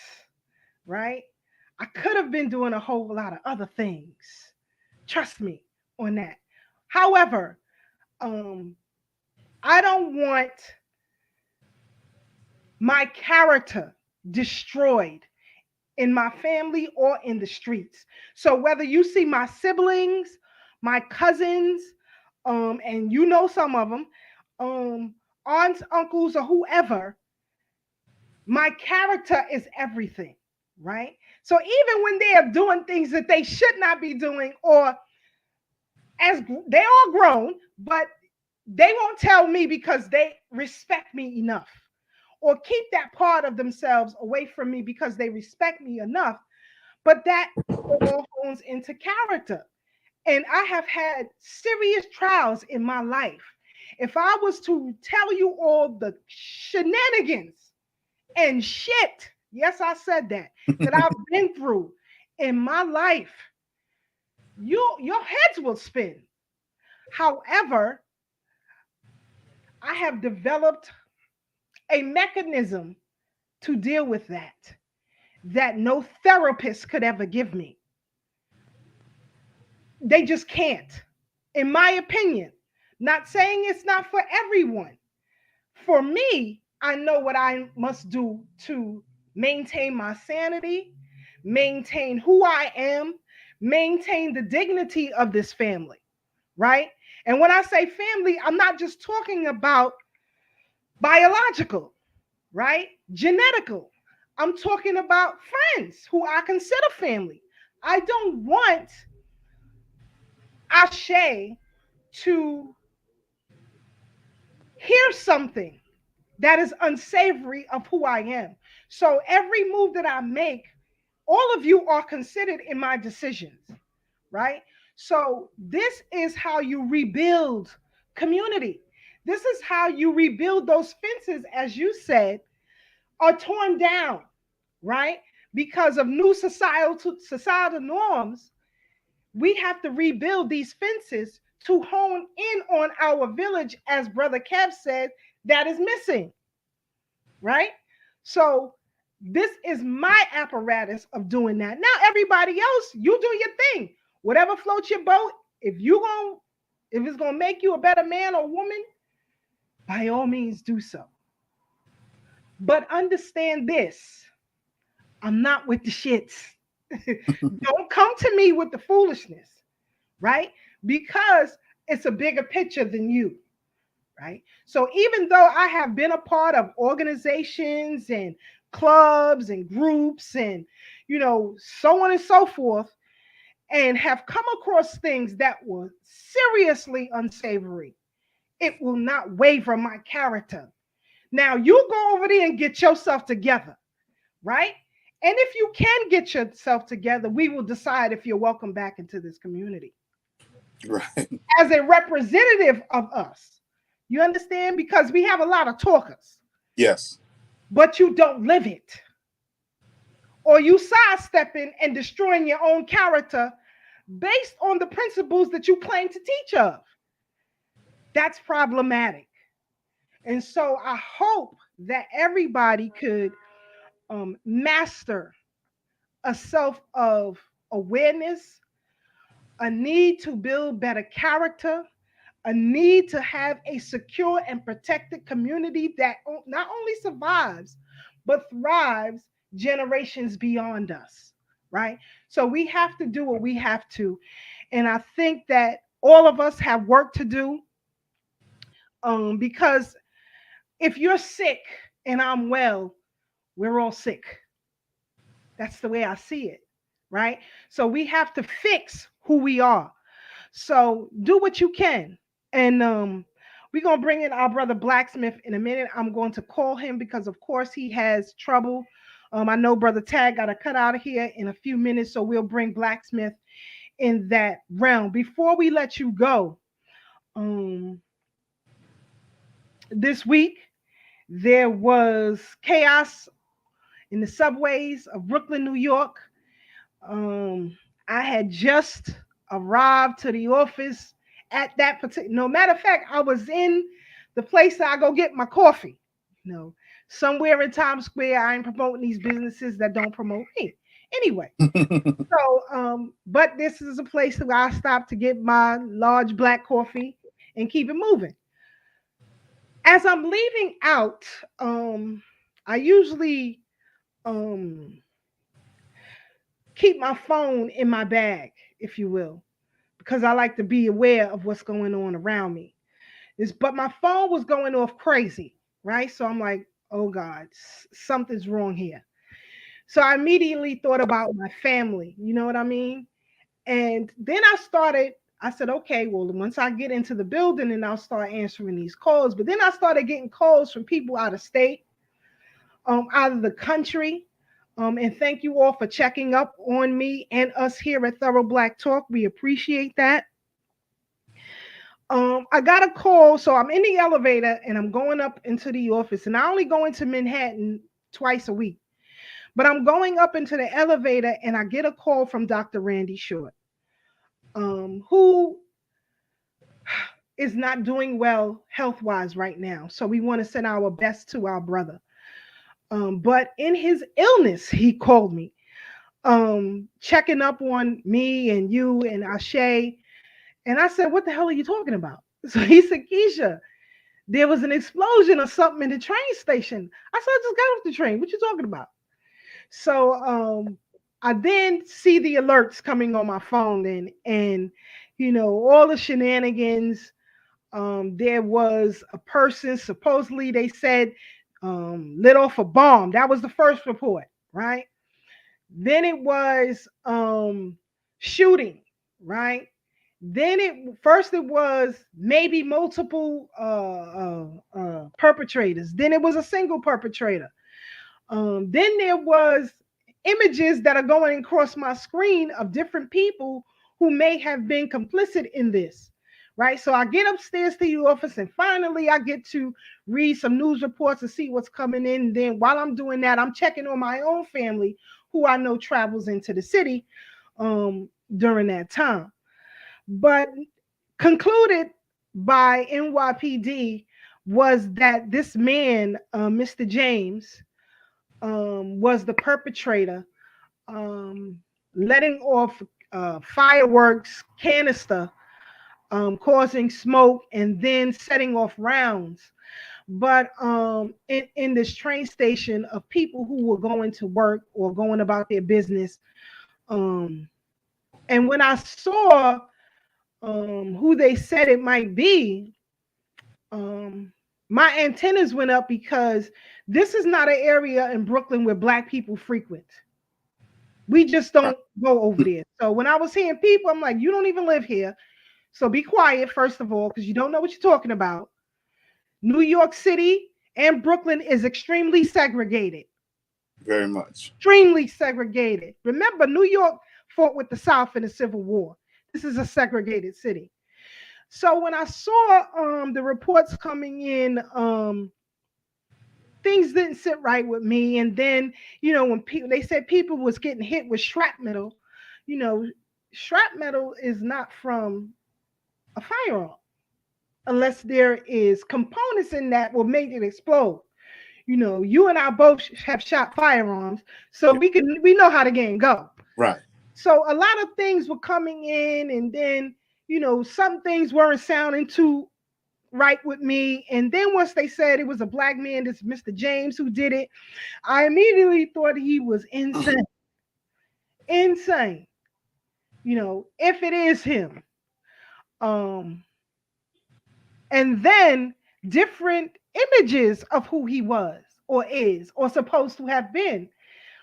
S1: right? I could have been doing a whole lot of other things. Trust me on that. However, um, I don't want my character destroyed in my family or in the streets. So whether you see my siblings, my cousins, and you know some of them, aunts, uncles, or whoever, my character is everything, right? So even when they are doing things that they should not be doing, or as they all grown, but they won't tell me because they respect me enough, or keep that part of themselves away from me because they respect me enough. But that all hones into character. And I have had serious trials in my life. If I was to tell you all the shenanigans and shit, yes, I said that I've been through in my life, your heads will spin. However, I have developed a mechanism to deal with that no therapist could ever give me. They just can't, in my opinion. Not saying it's not for everyone. For me, I know what I must do to maintain my sanity, maintain who I am, maintain the dignity of this family, right? And when I say family, I'm not just talking about biological, right? Genetical. I'm talking about friends who I consider family. I don't want Ashe to hear something that is unsavory of who I am. So every move that I make, all of you are considered in my decisions, right? So this is how you rebuild community. This is how you rebuild those fences, as you said, are torn down, right? Because of new societal norms, we have to rebuild these fences to hone in on our village, as Brother Kev said, that is missing, right? So this is my apparatus of doing that. Now, everybody else, you do your thing. Whatever floats your boat, if it's gonna make you a better man or woman, by all means do so. But understand this: I'm not with the shits. Don't come to me with the foolishness, right? Because it's a bigger picture than you, right? So even though I have been a part of organizations and clubs and groups and, so on and so forth, and have come across things that were seriously unsavory, it will not waver my character. Now you go over there and get yourself together, right? And if you can get yourself together, we will decide if you're welcome back into this community
S2: Right.
S1: as a representative of us. You understand? Because we have a lot of talkers,
S2: Yes.
S1: but you don't live it. Or you sidestepping and destroying your own character based on the principles that you claim to teach of. That's problematic. And so I hope that everybody could master a self of awareness, a need to build better character, a need to have a secure and protected community that not only survives, but thrives generations beyond us, right? So we have to do what we have to. And I think that all of us have work to do, because if you're sick and I'm well, we're all sick. That's the way I see it, right? So we have to fix who we are. So do what you can. And we're gonna bring in our brother Blacksmith in a minute. I'm going to call him because of course he has trouble. I know brother Tag got to cut out of here in a few minutes, so we'll bring Blacksmith in that realm. Before we let you go, um, this week there was chaos in the subways of Brooklyn, New York. Um, I had just arrived to the office at that particular. No matter of fact, I was in the place that I go get my coffee. You know, somewhere in Times Square. I ain't promoting these businesses that don't promote me. Anyway, so but this is a place where I stop to get my large black coffee and keep it moving. As I'm leaving out, I usually um keep my phone in my bag, if you will, because I like to be aware of what's going on around me. But my phone was going off crazy, right? So I'm like, oh God, something's wrong here. So I immediately thought about my family, you know what I mean? And then I said, okay, well, once I get into the building and I'll start answering these calls. But then I started getting calls from people out of state, out of the country. And thank you all for checking up on me and us here at Thorough Black Talk. We appreciate that. I got a call, so I'm in the elevator and I'm going up into the office, and I only go into Manhattan twice a week. But I'm going up into the elevator and I get a call from Dr. Randy Short, who is not doing well health wise right now. So we want to send our best to our brother. But in his illness, he called me, checking up on me and you and Ashe. And I said, what the hell are you talking about? So he said, Keisha, there was an explosion or something in the train station. I said, I just got off the train. What you talking about? So I then see the alerts coming on my phone and you know, all the shenanigans. There was a person, supposedly they said, lit off a bomb. That was the first report, right? Then it was shooting, right? Then it was maybe multiple perpetrators. Then it was a single perpetrator. Then there was images that are going across my screen of different people who may have been complicit in this, right? So I get upstairs to the office and finally I get to read some news reports and see what's coming in. And then while I'm doing that, I'm checking on my own family who I know travels into the city during that time. But concluded by NYPD was that this man, Mr. James, was the perpetrator, um, letting off fireworks canister, causing smoke, and then setting off rounds. But in this train station of people who were going to work or going about their business. Um, and when I saw who they said it might be, um, my antennas went up because this is not an area in Brooklyn where Black people frequent. We just don't go over there. So when I was hearing people, I'm like, you don't even live here. So be quiet, first of all, because you don't know what you're talking about. New York City and Brooklyn is extremely segregated.
S2: Very much.
S1: Extremely segregated. Remember, New York fought with the South in the Civil War. This is a segregated city. So when I saw the reports coming in, things didn't sit right with me. And then, you know, when people they said people was getting hit with shrapnel, you know, shrapnel is not from a firearm unless there is components in that will make it explode. You know, you and I both have shot firearms, so we know how the game go.
S2: Right.
S1: So a lot of things were coming in, and then some things weren't sounding too right with me. And then once they said it was a black man, this Mr. James who did it, I immediately thought he was insane. Insane. If it is him. Um, and then different images of who he was or is or supposed to have been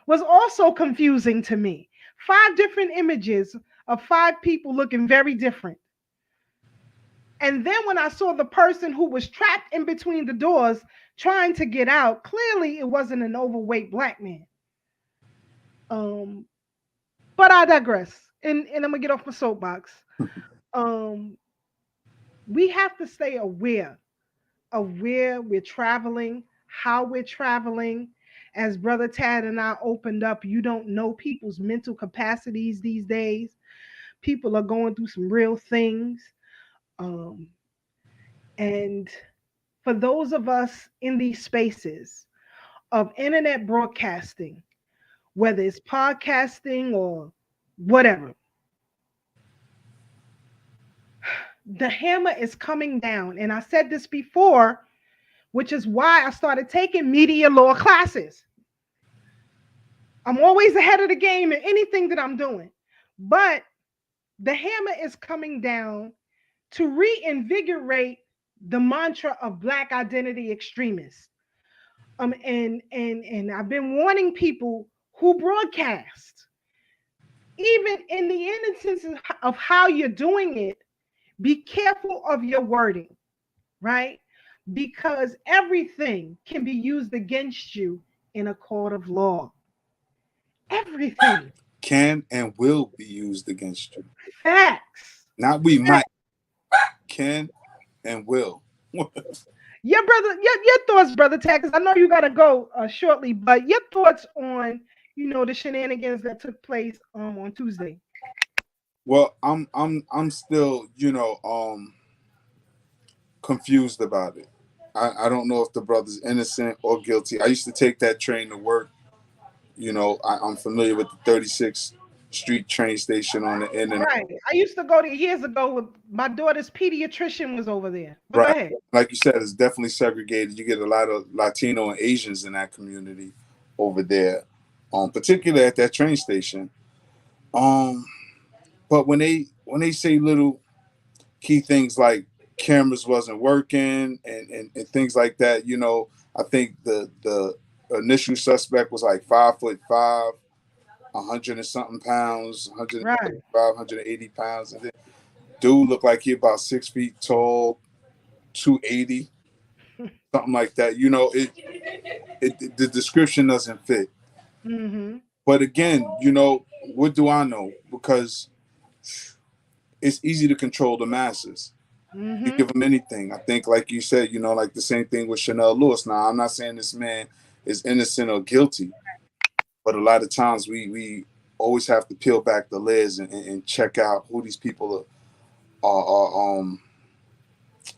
S1: was also confusing to me. Five different images of five people looking very different. And then when I saw the person who was trapped in between the doors trying to get out, clearly it wasn't an overweight black man. Um, but I digress. And I'm gonna get off my soapbox. Um, we have to stay aware of where we're traveling, how we're traveling. As Brother Tad and I opened up, you don't know people's mental capacities these days. People are going through some real things. Um, and for those of us in these spaces of internet broadcasting, whether it's podcasting or whatever, the hammer is coming down. And I said this before, which is why I started taking media law classes. I'm always ahead of the game in anything that I'm doing. But the hammer is coming down to reinvigorate the mantra of Black identity extremists. And I've been warning people who broadcast, even in the instances of how you're doing it, be careful of your wording, right? Because everything can be used against you in a court of law. Everything.
S2: Can and will be used against you.
S1: Facts.
S2: Not we might. Can and will.
S1: Your brother, your thoughts, brother Tag, because I know you gotta go shortly, but your thoughts on the shenanigans that took place on Tuesday.
S2: Well, I'm still, confused about it. I don't know if the brother's innocent or guilty. I used to take that train to work. I'm familiar with the 36th Street train station on the end and
S1: Right. I used to go there years ago with my daughter's pediatrician was over there. But go
S2: right.
S1: ahead.
S2: Like you said, it's definitely segregated. You get a lot of Latino and Asians in that community over there, particularly at that train station. Um, but when they say little key things like cameras wasn't working and things like that, I think the initial suspect was like 5'5", 100 and something pounds,
S1: Right.
S2: 175, 180 pounds, and then dude looked like he about 6 feet tall, 280, something like that. The description doesn't fit.
S1: Mm-hmm.
S2: But again, what do I know? Because it's easy to control the masses. You
S1: Mm-hmm.
S2: give them anything. I think, like you said, like the same thing with Chanel Lewis. Now, I'm not saying this man is innocent or guilty, but a lot of times we always have to peel back the lids and check out who these people are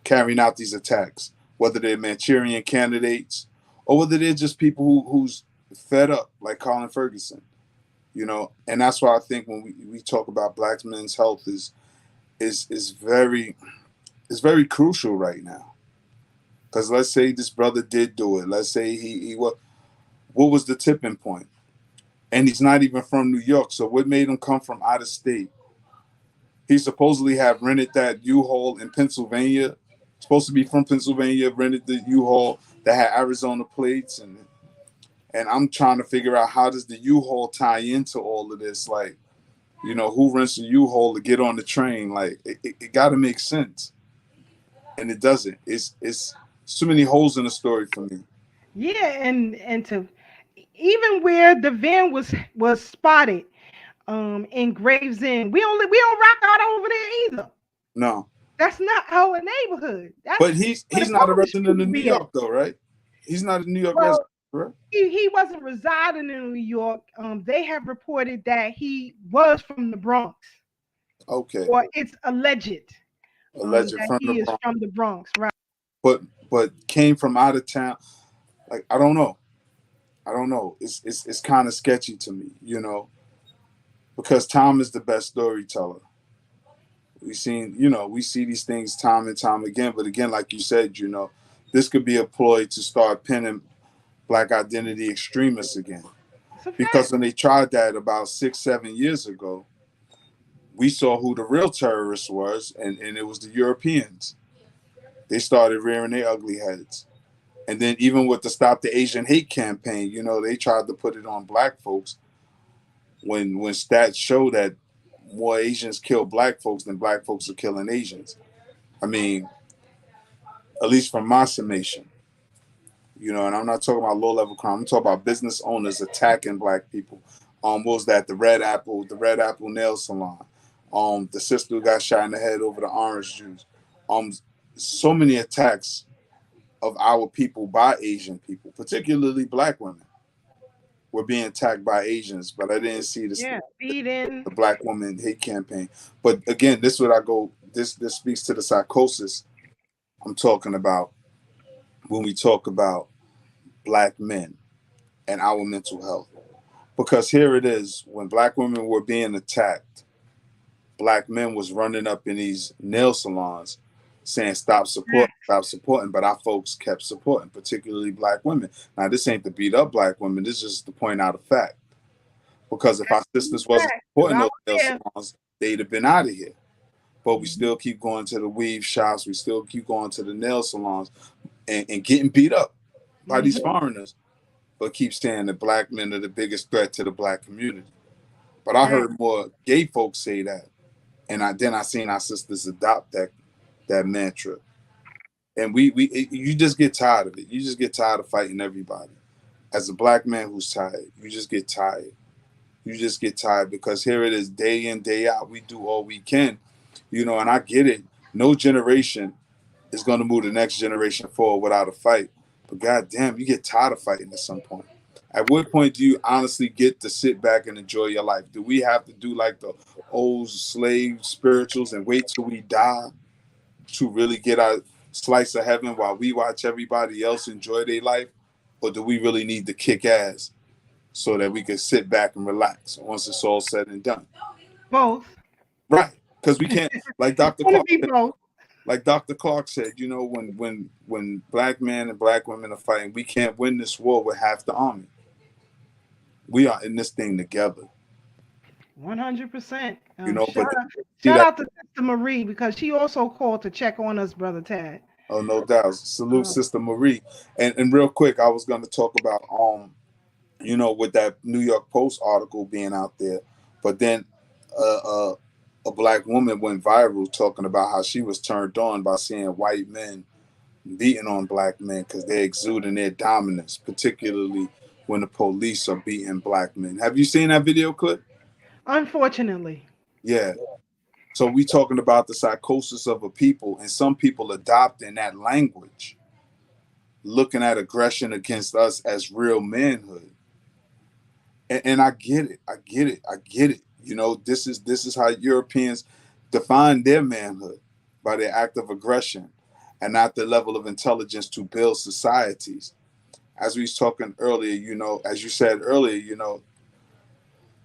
S2: carrying out these attacks, whether they're Manchurian candidates or whether they're just people who's fed up, like Colin Ferguson. And that's why I think when we talk about black men's health is very crucial right now. Because let's say this brother did do it. Let's say he what was the tipping point? And he's not even from New York. So what made him come from out of state? He supposedly had rented that U-Haul in Pennsylvania. Supposed to be from Pennsylvania, rented the U-Haul that had Arizona plates, and I'm trying to figure out how does the U-Haul tie into all of this? Like, who rents a U-Haul to get on the train? Like, it got to make sense, and it doesn't. It's too many holes in the story for me.
S1: Yeah, and to even where the van was spotted in Gravesend, we don't rock out over there either.
S2: No,
S1: That's not our neighborhood. That's
S2: but he's
S1: where the
S2: he's not a
S1: Polish
S2: resident
S1: people
S2: of New
S1: be at.
S2: York though, right? He's not a New York resident,
S1: Well,
S2: correct?
S1: he wasn't residing in New York. They have reported that he was from the Bronx,
S2: Okay,
S1: or it's alleged
S2: alleged
S1: that
S2: from the
S1: he is
S2: Bronx,
S1: from the Bronx, right?
S2: but came from out of town. Like, I don't know. It's kind of sketchy to me. because time is the best storyteller. We see these things time and time again. But again, like you said, this could be a ploy to start pinning black identity extremists again.
S1: It's a
S2: Because
S1: fact.
S2: when they tried that about 6, 7 years ago, we saw who the real terrorists was, and it was the Europeans. They started rearing their ugly heads. And then even with the Stop the Asian Hate campaign, they tried to put it on black folks when stats show that more Asians kill black folks than black folks are killing Asians. I mean, at least from my summation, and I'm not talking about low level crime. I'm talking about business owners attacking black people. What was that? The Red Apple nail salon. The sister who got shot in the head over the orange juice. Um, so many attacks of our people by Asian people, particularly black women, were being attacked by Asians. But I didn't see
S1: Yeah, beating.
S2: the black woman hate campaign. But again, this is what I go. This speaks to the psychosis I'm talking about when we talk about black men and our mental health. Because here it is, when black women were being attacked, black men was running up in these nail salons saying stop supporting, but our folks kept supporting, particularly black women. Now this ain't to beat up black women, this is just to point out a fact. Because if our sisters wasn't
S1: Fact. 'Cause
S2: supporting
S1: I
S2: those
S1: was
S2: nail
S1: there.
S2: salons, they'd have been out of here. But we
S1: Mhm.
S2: still keep going to the weave shops, we still keep going to the nail salons and getting beat up by these
S1: Mhm.
S2: foreigners, but keep saying that black men are the biggest threat to the black community. But I
S1: Fact.
S2: heard more gay folks say that, and I seen our sisters adopt that mantra. And you just get tired of it. You just get tired of fighting everybody. As a black man who's tired, you just get tired. You just get tired because here it is, day in day out. We do all we can, and I get it. No generation is going to move the next generation forward without a fight. But goddamn, you get tired of fighting at some point. At what point do you honestly get to sit back and enjoy your life? Do we have to do like the old slave spirituals and wait till we die to really get our slice of heaven while we watch everybody else enjoy their life? Or do we really need to kick ass so that we can sit back and relax once it's all said and done?
S1: Both.
S2: Right. Because we can't, like
S1: It's
S2: Dr.
S1: gonna
S2: Clark
S1: be
S2: said,
S1: both.
S2: when black men and black women are fighting, we can't win this war with half the army. We are in this thing together,
S1: 100%.
S2: But see
S1: Shout
S2: that?
S1: out to Sister Marie because she also called to check on us, brother Tad.
S2: Oh, no doubt. Salute,
S1: Uh,
S2: Sister Marie. And real quick, I was going to talk about with that New York Post article being out there, but then uh, uh, a black woman went viral talking about how she was turned on by seeing white men beating on black men because they're exuding their dominance, particularly when the police are beating black men. Have you seen that video clip?
S1: Unfortunately,
S2: Yeah. So we talking about the psychosis of a people and some people adopting that language, looking at aggression against us as real manhood. And I get it. I get it. I get it. This is how Europeans define their manhood, by their act of aggression and not the level of intelligence to build societies. As we was talking earlier, as you said earlier,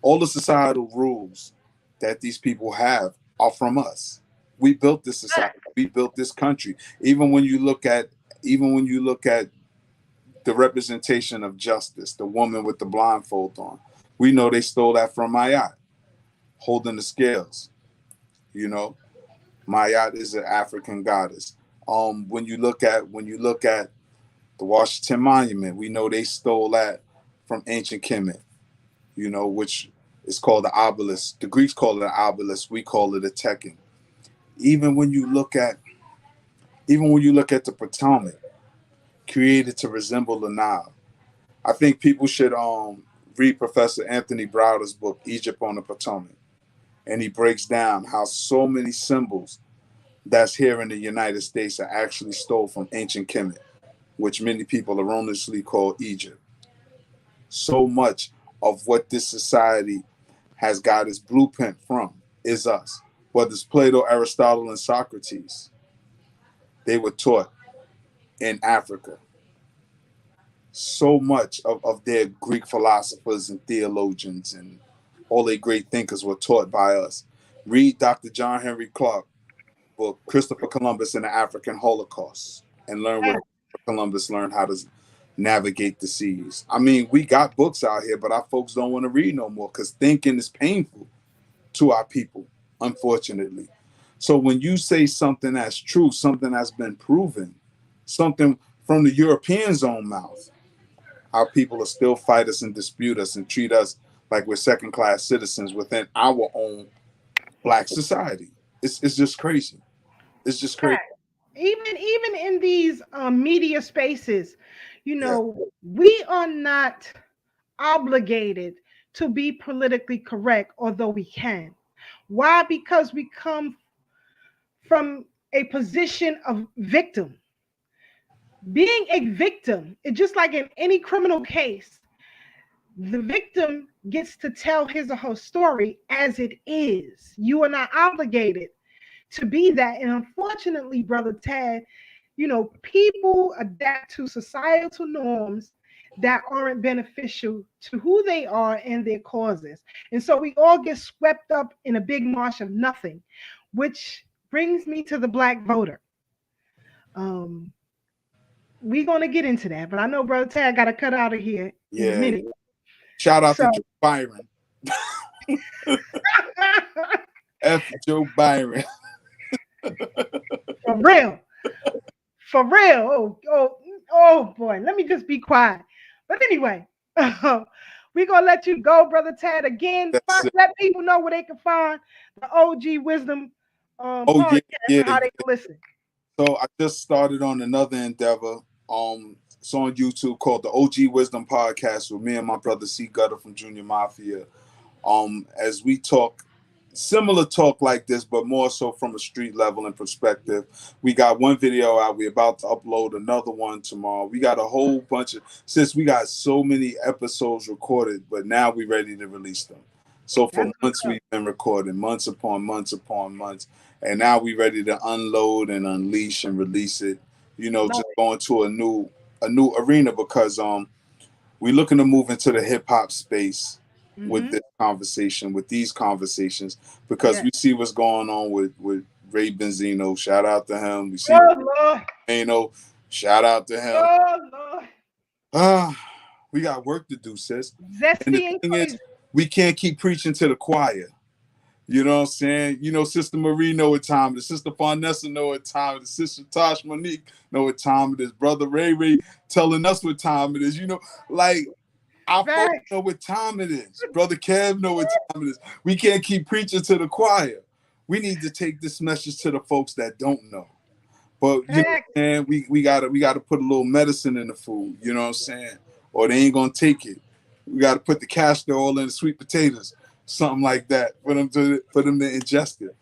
S2: all the societal rules that these people have are from us. We built this society. We built this country. Even when you look at the representation of justice, the woman with the blindfold on, we know they stole that from Mayat, holding the scales. You know, Mayat is an African goddess. When you look at the Washington Monument, we know they stole that from ancient Kemet. Which is called the obelisk. The Greeks call it an obelisk. We call it a tekken. Even when you look at, even when you look at the Potomac, created to resemble the Nile, I think people should read Professor Anthony Browder's book Egypt on the Potomac, and he breaks down how so many symbols that's here in the United States are actually stole from ancient Kemet, which many people erroneously call Egypt. So much of what this society has got its blueprint from is us. Whether it's Plato, Aristotle, and Socrates, they were taught in Africa. So much of their Greek philosophers and theologians and all the great thinkers were taught by us. Read Dr. John Henry Clark book, Christopher Columbus and the African Holocaust, and learn what Columbus learned how to navigate the seas. I mean, we got books out here, but our folks don't want to read no more because thinking is painful to our people, unfortunately. So when you say something that's true, something that's been proven, something from the Europeans' own mouth, our people will still fight us and dispute us and treat us like we're second-class citizens within our own black society. It's just crazy. It's just crazy.
S1: Even in these media spaces,
S2: Yeah.
S1: we are not obligated to be politically correct, although we can. Why? Because we come from a position of victim. Being a victim, it's just like in any criminal case, the victim gets to tell his or her story as it is. You are not obligated to be that. And unfortunately, Brother Tad, people adapt to societal norms that aren't beneficial to who they are and their causes. And so we all get swept up in a big marsh of nothing, which brings me to the black voter. Um, we're going to get into that, but I know Brother Tad got to cut out of here in a
S2: Yeah.
S1: minute.
S2: Shout out
S1: So,
S2: to Joe Byron. F Joe Byron.
S1: for real, for real. Oh boy, let me just be quiet. But anyway, we're gonna let you go, Brother Tad. Again,
S2: That's it.
S1: let people know where they can find the OG Wisdom
S2: Oh
S1: podcast
S2: yeah, yeah,
S1: and how
S2: yeah.
S1: they can listen.
S2: So I just started on another endeavor. It's on YouTube called the OG Wisdom Podcast with me and my brother C Gutter from Junior Mafia. As we talk similar talk like this, but more so from a street level and perspective. We got one video out. We're about to upload another one tomorrow. We got a whole bunch of, since we got so many episodes recorded, but now we're ready to release them. So for
S1: That's what's
S2: months
S1: up.
S2: we've been recording, months upon months upon months, and now we're ready to unload and unleash and release it. You know,
S1: Love
S2: just going to a new arena because we're looking to move into the hip hop space
S1: it.
S2: with this conversation, with these conversations, because
S1: Yes.
S2: we see what's going on with Ray Benzino. Shout out to him. We see
S1: Oh Lord.
S2: Benzino. Shout out to him.
S1: Oh Lord.
S2: Ah, we got work to do, sis. And the
S1: Zesty and
S2: thing is,
S1: crazy.
S2: we can't keep preaching to the choir. You know what I'm saying? You know, Sister Marie know what time it is. Sister Farnessa know what time it is. Sister Tosh Monique know what time it is. Brother Ray telling us what time it is. You know, like our folks
S1: Facts.
S2: know what time it is. Brother Kev know what time it is. We can't keep preaching to the choir. We need to take this message to the folks that don't know. But you know what
S1: Facts.
S2: I'm saying? We gotta put a little medicine in the food, you know what I'm saying? Or they ain't gonna take it. We gotta put the castor oil in the sweet potatoes, something like that, for them to ingest it.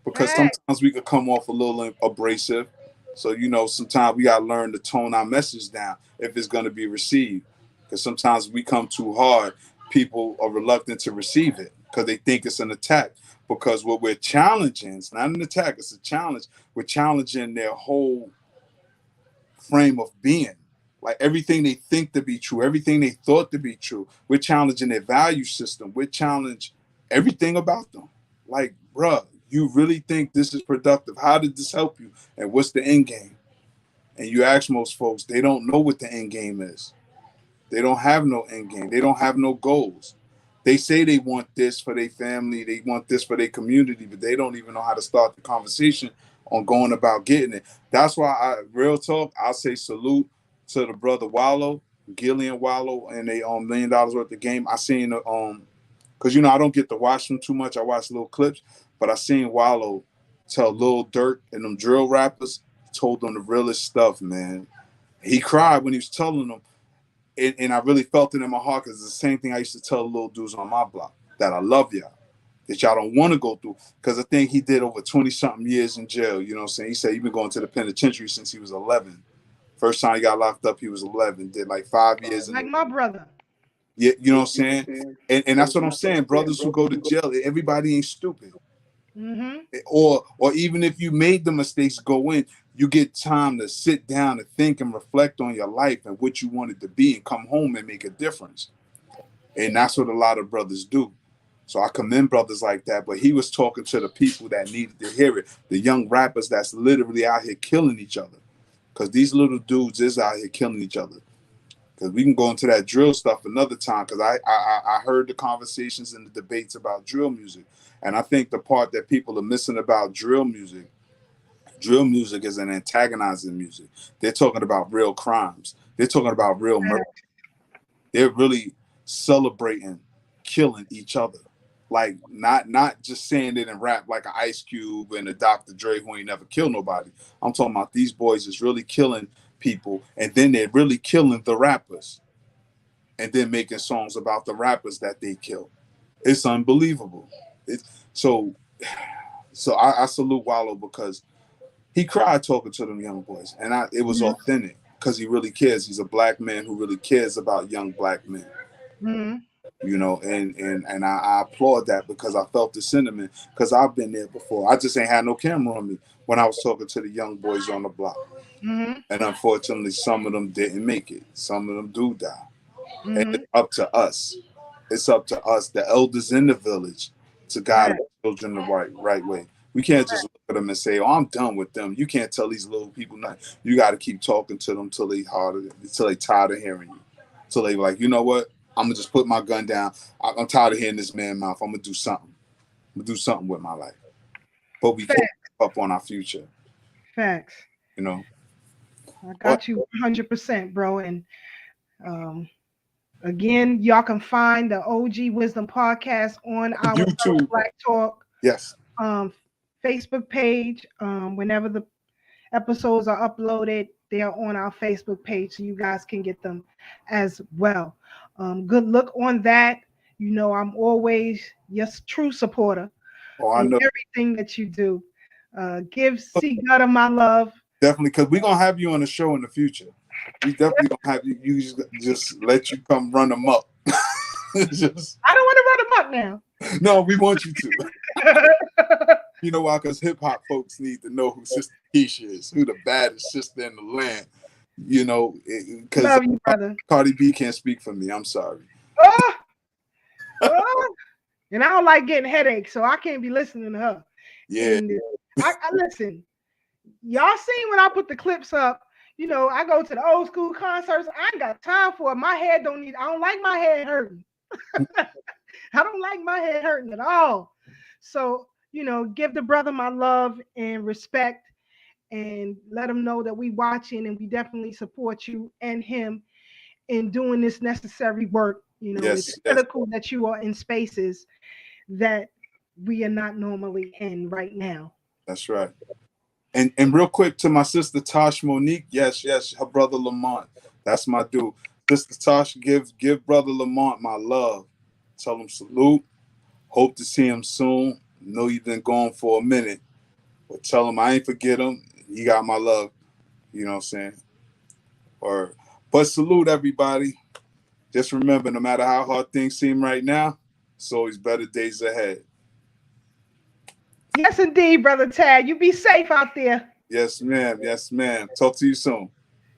S2: Because
S1: Facts.
S2: sometimes we could come off a little abrasive. So, you know, sometimes we gotta learn to tone our message down if it's gonna be received. Because sometimes we come too hard, people are reluctant to receive it because they think it's an attack. Because what we're challenging, it's not an attack, it's a challenge. We're challenging their whole frame of being. Like everything they think to be true, everything they thought to be true. We're challenging their value system. We're challenging everything about them. Like, bruh, you really think this is productive? How did this help you? And what's the end game? And you ask most folks, they don't know what the end game is. They don't have no end game. They don't have no goals. They say they want this for their family, they want this for their community, but they don't even know how to start the conversation on going about getting it. That's why real talk, I'll say salute to the brother Wallow, Gillian Wallow, and they $1 million worth of game. I seen because you know I don't get to watch them too much. I watch little clips, but I seen Wallow tell Lil Durk and them drill rappers, told them the realest stuff, man. He cried when he was telling them, and I really felt it in my heart because it's the same thing I used to tell the little dudes on my block, that I love y'all, that y'all don't want to go through. Because I think he did over 20 something years in jail. You know what I'm saying? He said he been going to the penitentiary since he was 11. First time he got locked up, he was 11. Did like 5 years in
S1: Like
S2: the,
S1: my brother.
S2: yeah, you know what I'm saying? And that's what I'm saying. Brothers who go to jail, everybody ain't stupid.
S1: Mm-hmm.
S2: Or even if you made the mistakes go in, you get time to sit down and think and reflect on your life and what you wanted to be and come home and make a difference. And that's what a lot of brothers do. So I commend brothers like that. But he was talking to the people that needed to hear it, the young rappers that's literally out here killing each other. Because these little dudes is out here killing each other. Because we can go into that drill stuff another time. Because I heard the conversations and the debates about drill music, and I think the part that people are missing about drill music is an antagonizing music. They're talking about real crimes. They're talking about real murder. They're really celebrating killing each other. Like not just saying it in rap like an Ice Cube and a Dr. Dre who ain't never killed nobody. I'm talking about these boys is really killing people, and then they're really killing the rappers, and then making songs about the rappers that they killed. It's unbelievable. It, so I salute Wallow because he cried talking to them young boys, and it was
S1: Mm-hmm.
S2: authentic because he really cares. He's a black man who really cares about young black men.
S1: Mm-hmm.
S2: And I applaud that because I felt the sentiment because I've been there before. I just ain't had no camera on me when I was talking to the young boys on the block,
S1: Mm-hmm.
S2: and unfortunately, some of them didn't make it. Some of them do die, and
S1: Mm-hmm.
S2: it's up to us. It's up to us, the elders in the village, to guide
S1: Right.
S2: our children the right way. We can't just look at them and say, "Oh, I'm done with them." You can't tell these little people nothing. You got to keep talking to them till they tired of hearing you, till they like, you know what? I'm gonna just put my gun down. I'm tired of hearing this man mouth. I'm gonna do something. I'm gonna do something with my life. But we can't
S1: Facts.
S2: give up on our future,
S1: Facts.
S2: you know.
S1: I
S2: But
S1: got you 100%, bro. And um, again, y'all can find the OG Wisdom podcast on our Thorough
S2: YouTube,
S1: Black Talk
S2: yes.
S1: um, Facebook page. Whenever the episodes are uploaded, they are on our Facebook page, so you guys can get them as well. Good look on that. You know, I'm always your true supporter
S2: Oh, I
S1: in
S2: know.
S1: everything that you do. Give C Gutter my love.
S2: Definitely, because we're gonna have you on the show in the future. We definitely gonna have you. You just let you come run them up. Just
S1: I don't want to run them
S2: no, we want you to.
S1: up now.
S2: You know why? Because hip hop folks need to know who Sister Keisha is, who the baddest sister in the land. You know, because
S1: Love you, brother.
S2: Cardi B can't speak for me. I'm sorry.
S1: Oh, oh. And I don't like getting headaches, so I can't be listening to her.
S2: Yeah,
S1: And I listen. Y'all seen when I put the clips up? You know, I go to the old school concerts. I ain't got time for it. My head don't need. I don't like my head hurting. I don't like my head hurting at all. So you know, give the brother my love and respect, and let him know that we watching and we definitely support you and him in doing this necessary work. You know, it's
S2: yes, yes,
S1: critical that you are in spaces that we are not normally in right now.
S2: that's right. And real quick to my sister Tosh Monique, yes, yes, her brother Lamont, that's my dude. Sister Tosh, give brother Lamont my love. Tell him salute. Hope to see him soon. Know you've been gone for a minute, but tell him I ain't forget him. He got my love. You know what I'm saying? Or but salute everybody. Just remember, no matter how hard things seem right now, it's always better days ahead.
S1: Yes, indeed, brother Tad. You be safe out there.
S2: Yes, ma'am. Yes, ma'am. Talk to you soon.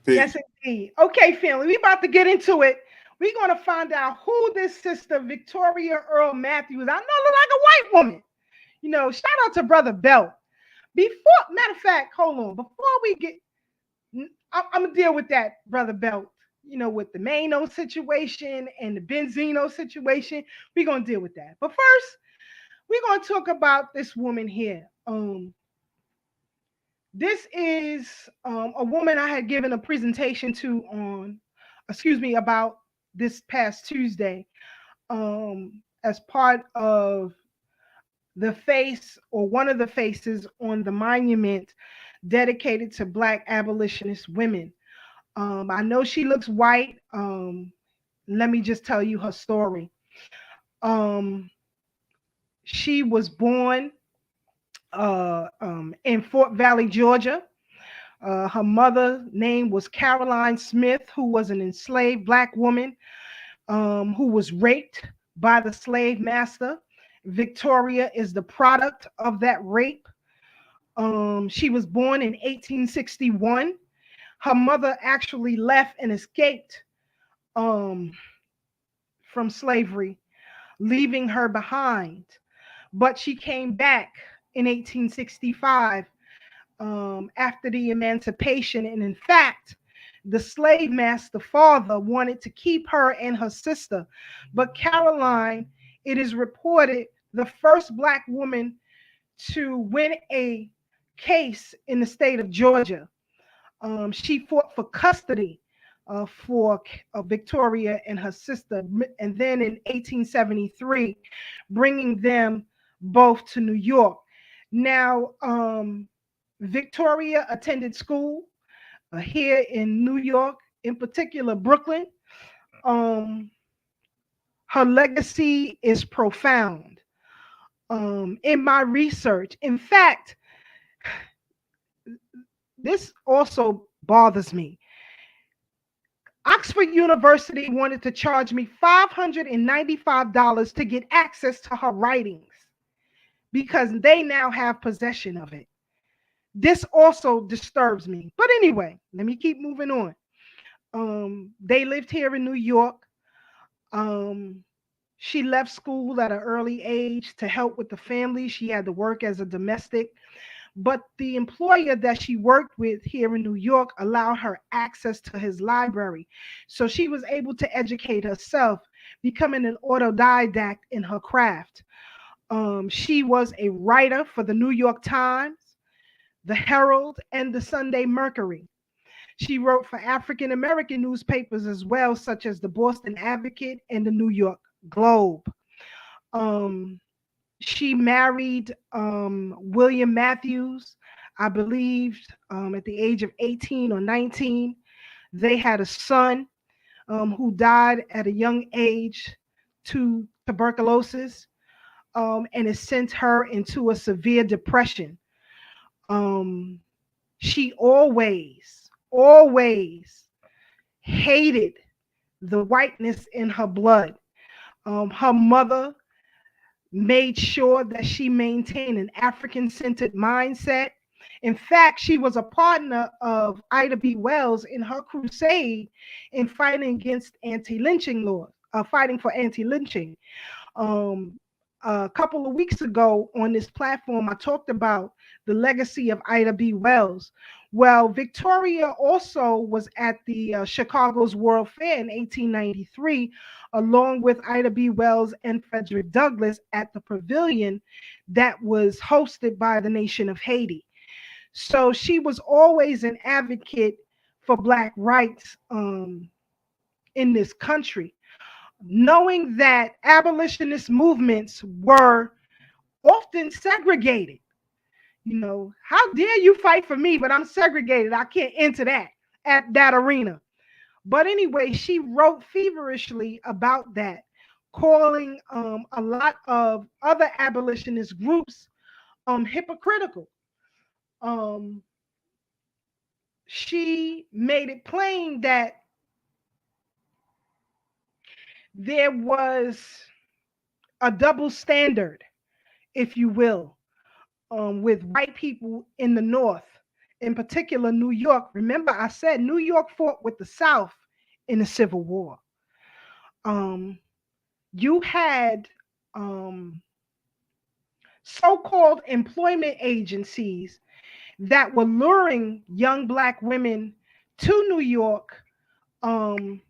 S2: Peace.
S1: Yes, indeed. Okay, family, we about to get into it. We're gonna find out who this sister Victoria Earl Matthews. I know look like a white woman. You know, shout out to brother Belt. Before, matter of fact, hold on. Before we get, I'm gonna deal with that, brother Belt. You know, with the Mano situation and the Benzino situation, we're gonna deal with that. But first, we're gonna talk about this woman here. This is a woman I had given a presentation to on, excuse me, about this past Tuesday, as part of the face or one of the faces on the monument dedicated to Black abolitionist women. I know she looks white. Let me just tell you her story. Um, she was born in Fort Valley, Georgia. Her mother name was Caroline Smith, who was an enslaved Black woman who was raped by the slave master. Victoria is the product of that rape. She was born in 1861. Her mother actually left and escaped um, from slavery leaving her behind. But she came back in 1865 after the emancipation. And in fact, the slave master father wanted to keep her and her sister. But Caroline, it is reported, the first Black woman to win a case in the state of Georgia. She fought for custody for Victoria and her sister, and then in 1873, bringing them both to New York. Now, Victoria attended school here in New York, in particular Brooklyn. Um, Her legacy is profound. In my research, in fact, this also bothers me. Oxford University wanted to charge me $595 to get access to her writings because they now have possession of it. This also disturbs me. But anyway, let me keep moving on. They lived here in New York. Um, she left school at an early age to help with the family. She had to work as a domestic. But the employer that she worked with here in New York allowed her access to his library. So she was able to educate herself, becoming an autodidact in her craft. She was a writer for the New York Times, the Herald, and the Sunday Mercury. She wrote for African American newspapers as well, such as the Boston Advocate and the New York Globe. Um, she married William Matthews, I believe, at the age of 18 or 19. They had a son who died at a young age to tuberculosis, and it sent her into a severe depression. Um, she always hated the whiteness in her blood. Her mother made sure that she maintained an African centered mindset. In fact, she was a partner of Ida B. Wells in her crusade in fighting against anti lynching laws, fighting for anti lynching. Um, a couple of weeks ago on this platform, I talked about the legacy of Ida B. Wells. Well, Victoria also was at the Chicago's World Fair in 1893, along with Ida B. Wells and Frederick Douglass at the pavilion that was hosted by the nation of Haiti. So she was always an advocate for Black rights in this country, knowing that abolitionist movements were often segregated. You know, how dare you fight for me, but I'm segregated. I can't enter that at that arena. But anyway, she wrote feverishly about that, calling a lot of other abolitionist groups hypocritical. Um, she made it plain that there was a double standard, if you will, with white people in the North, in particular New York. Remember, I said New York fought with the South in the Civil War. Um, you had so called employment agencies that were luring young Black women to New York um,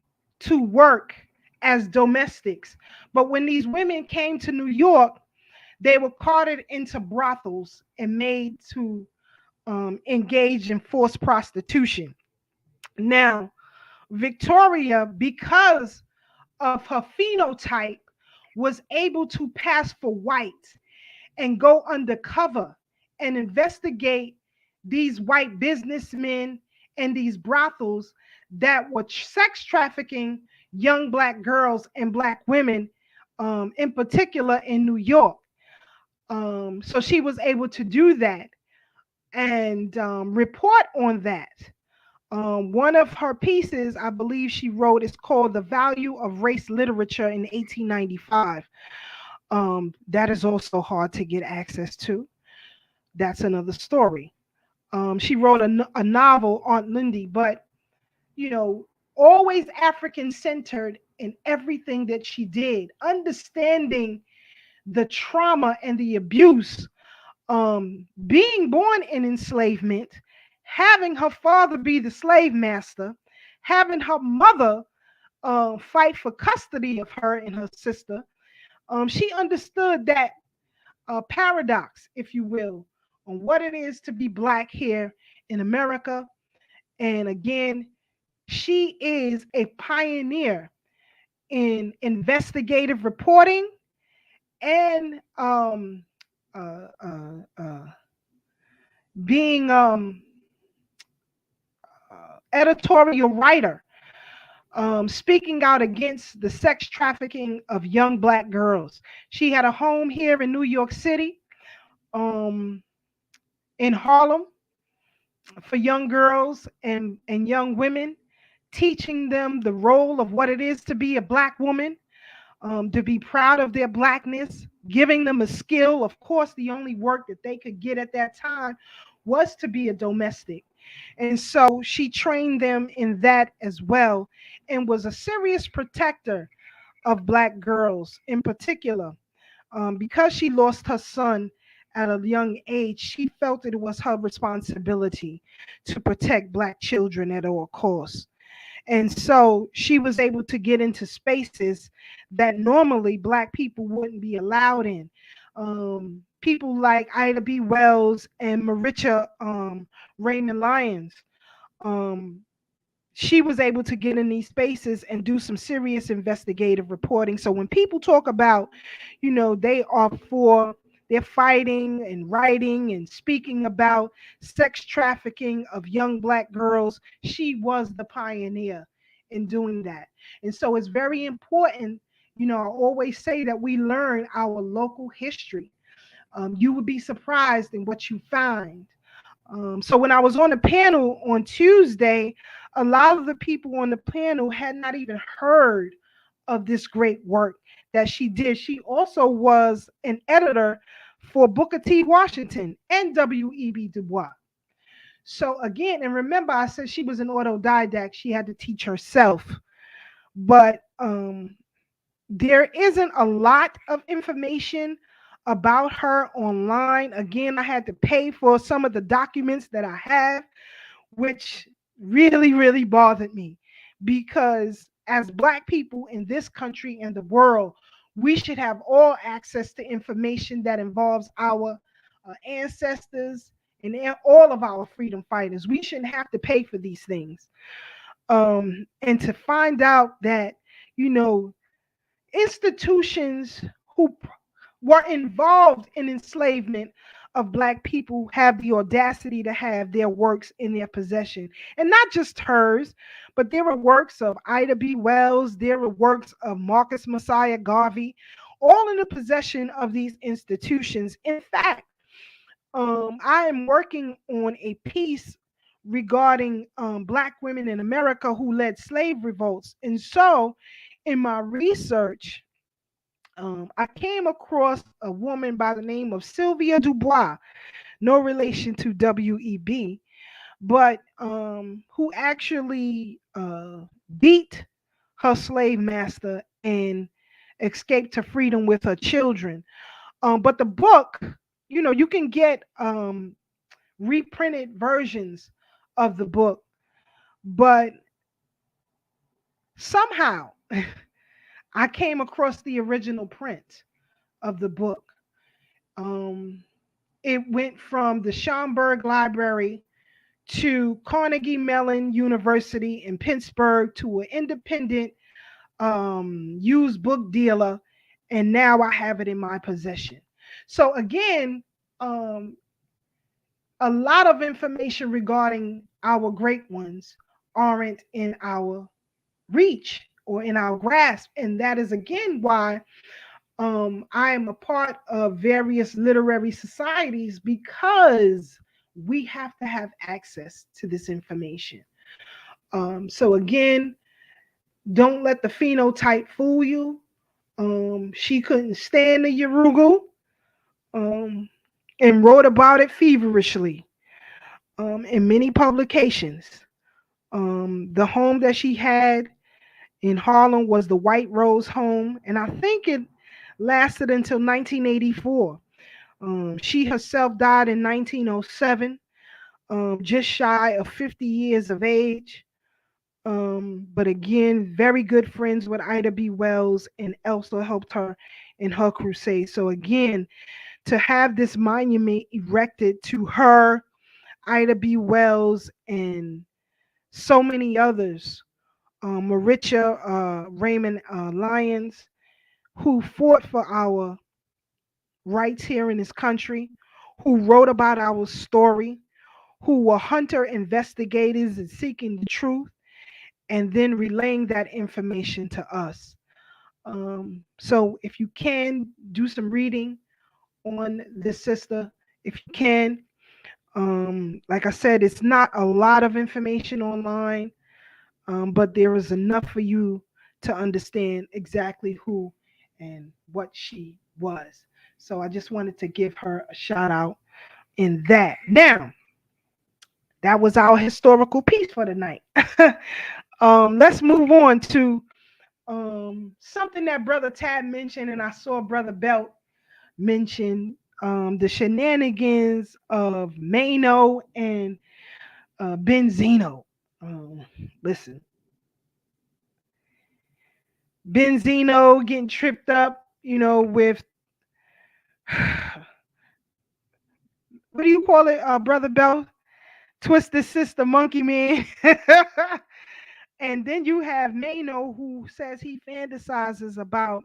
S1: to work as domestics. But when these women came to New York, they were carted into brothels and made to engage in forced prostitution. Now, Victoria, because of her phenotype, was able to pass for white and go undercover and investigate these white businessmen and these brothels that were sex trafficking young Black girls and Black women, in particular in New York. So she was able to do that and report on that. One of her pieces, I believe she wrote, is called The Value of Race Literature in 1895. That is also hard to get access to. That's another story. She wrote a novel, Aunt Lindy, but, you know, always African centered in everything that she did, understanding the trauma and the abuse, being born in enslavement, having her father be the slave master, having her mother fight for custody of her and her sister. She understood that paradox, if you will, on what it is to be Black here in America. And again, she is a pioneer in investigative reporting and being editorial writer, speaking out against the sex trafficking of young Black girls. She had a home here in New York City, um, in Harlem, for young girls and young women, teaching them the role of what it is to be a Black woman, to be proud of their Blackness, giving them a skill. Of course, the only work that they could get at that time was to be a domestic. And so she trained them in that as well, and was a serious protector of Black girls in particular. Because she lost her son at a young age, she felt it was her responsibility to protect Black children at all costs. And so she was able to get into spaces that normally Black people wouldn't be allowed in. People like Ida B. Wells and Maritcha Raymond Lyons, um, she was able to get in these spaces and do some serious investigative reporting. So when people talk about, they are for, they're fighting and writing and speaking about sex trafficking of young Black girls, she was the pioneer in doing that. And so it's very important. I always say that we learn our local history. You would be surprised in what you find. So when I was on the panel on Tuesday, a lot of the people on the panel had not even heard of this great work that she did. She also was an editor for Booker T. Washington and W.E.B. Du Bois. So again, and remember, I said she was an autodidact. She had to teach herself. But there isn't a lot of information about her online. Again, I had to pay for some of the documents that I have, which really, really bothered me, because as Black people in this country and the world, we should have all access to information that involves our ancestors and all of our freedom fighters. We shouldn't have to pay for these things. And to find out that, you know, institutions who were involved in enslavement of Black people have the audacity to have their works in their possession. And not just hers, but there were works of Ida B. Wells, there were works of Marcus Messiah Garvey, all in the possession of these institutions. In fact, I am working on a piece regarding Black women in America who led slave revolts. And so in my research, I came across a woman by the name of Sylvia Dubois, no relation to WEB, but who actually beat her slave master and escaped to freedom with her children. But the book, you can get reprinted versions of the book, but somehow I came across the original print of the book. Um, it went from the Schomburg Library to Carnegie Mellon University in Pittsburgh to an independent used book dealer, and now I have it in my possession. So again, a lot of information regarding our great ones aren't in our reach or in our grasp, and that is again why I am a part of various literary societies, because we have to have access to this information. So again, don't let the phenotype fool you. She couldn't stand the Yurugu, um, and wrote about it feverishly in many publications. The home that she had in Harlem was the White Rose home, and I think it lasted until 1984. She herself died in 1907, just shy of 50 years of age. But again, very good friends with Ida B. Wells and also helped her in her crusade. So again, to have this monument erected to her, Ida B. Wells, and so many others, Maritcha Raymond Lyons, who fought for our rights here in this country, who wrote about our story, who were hunter investigators and seeking the truth, and then relaying that information to us. So if you can do some reading on this sister, if you can, like I said, it's not a lot of information online, but there is enough for you to understand exactly who and what she was. So I just wanted to give her a shout out in that. Now, that was our historical piece for the night. Let's move on to something that Brother Tab mentioned, and I saw Brother Belt mention the shenanigans of Mano and Benzino. Um, Listen, Benzino getting tripped up, with what do you call it, Brother Belt? Twisted Sister Monkey Man. And then you have Mano who says he fantasizes about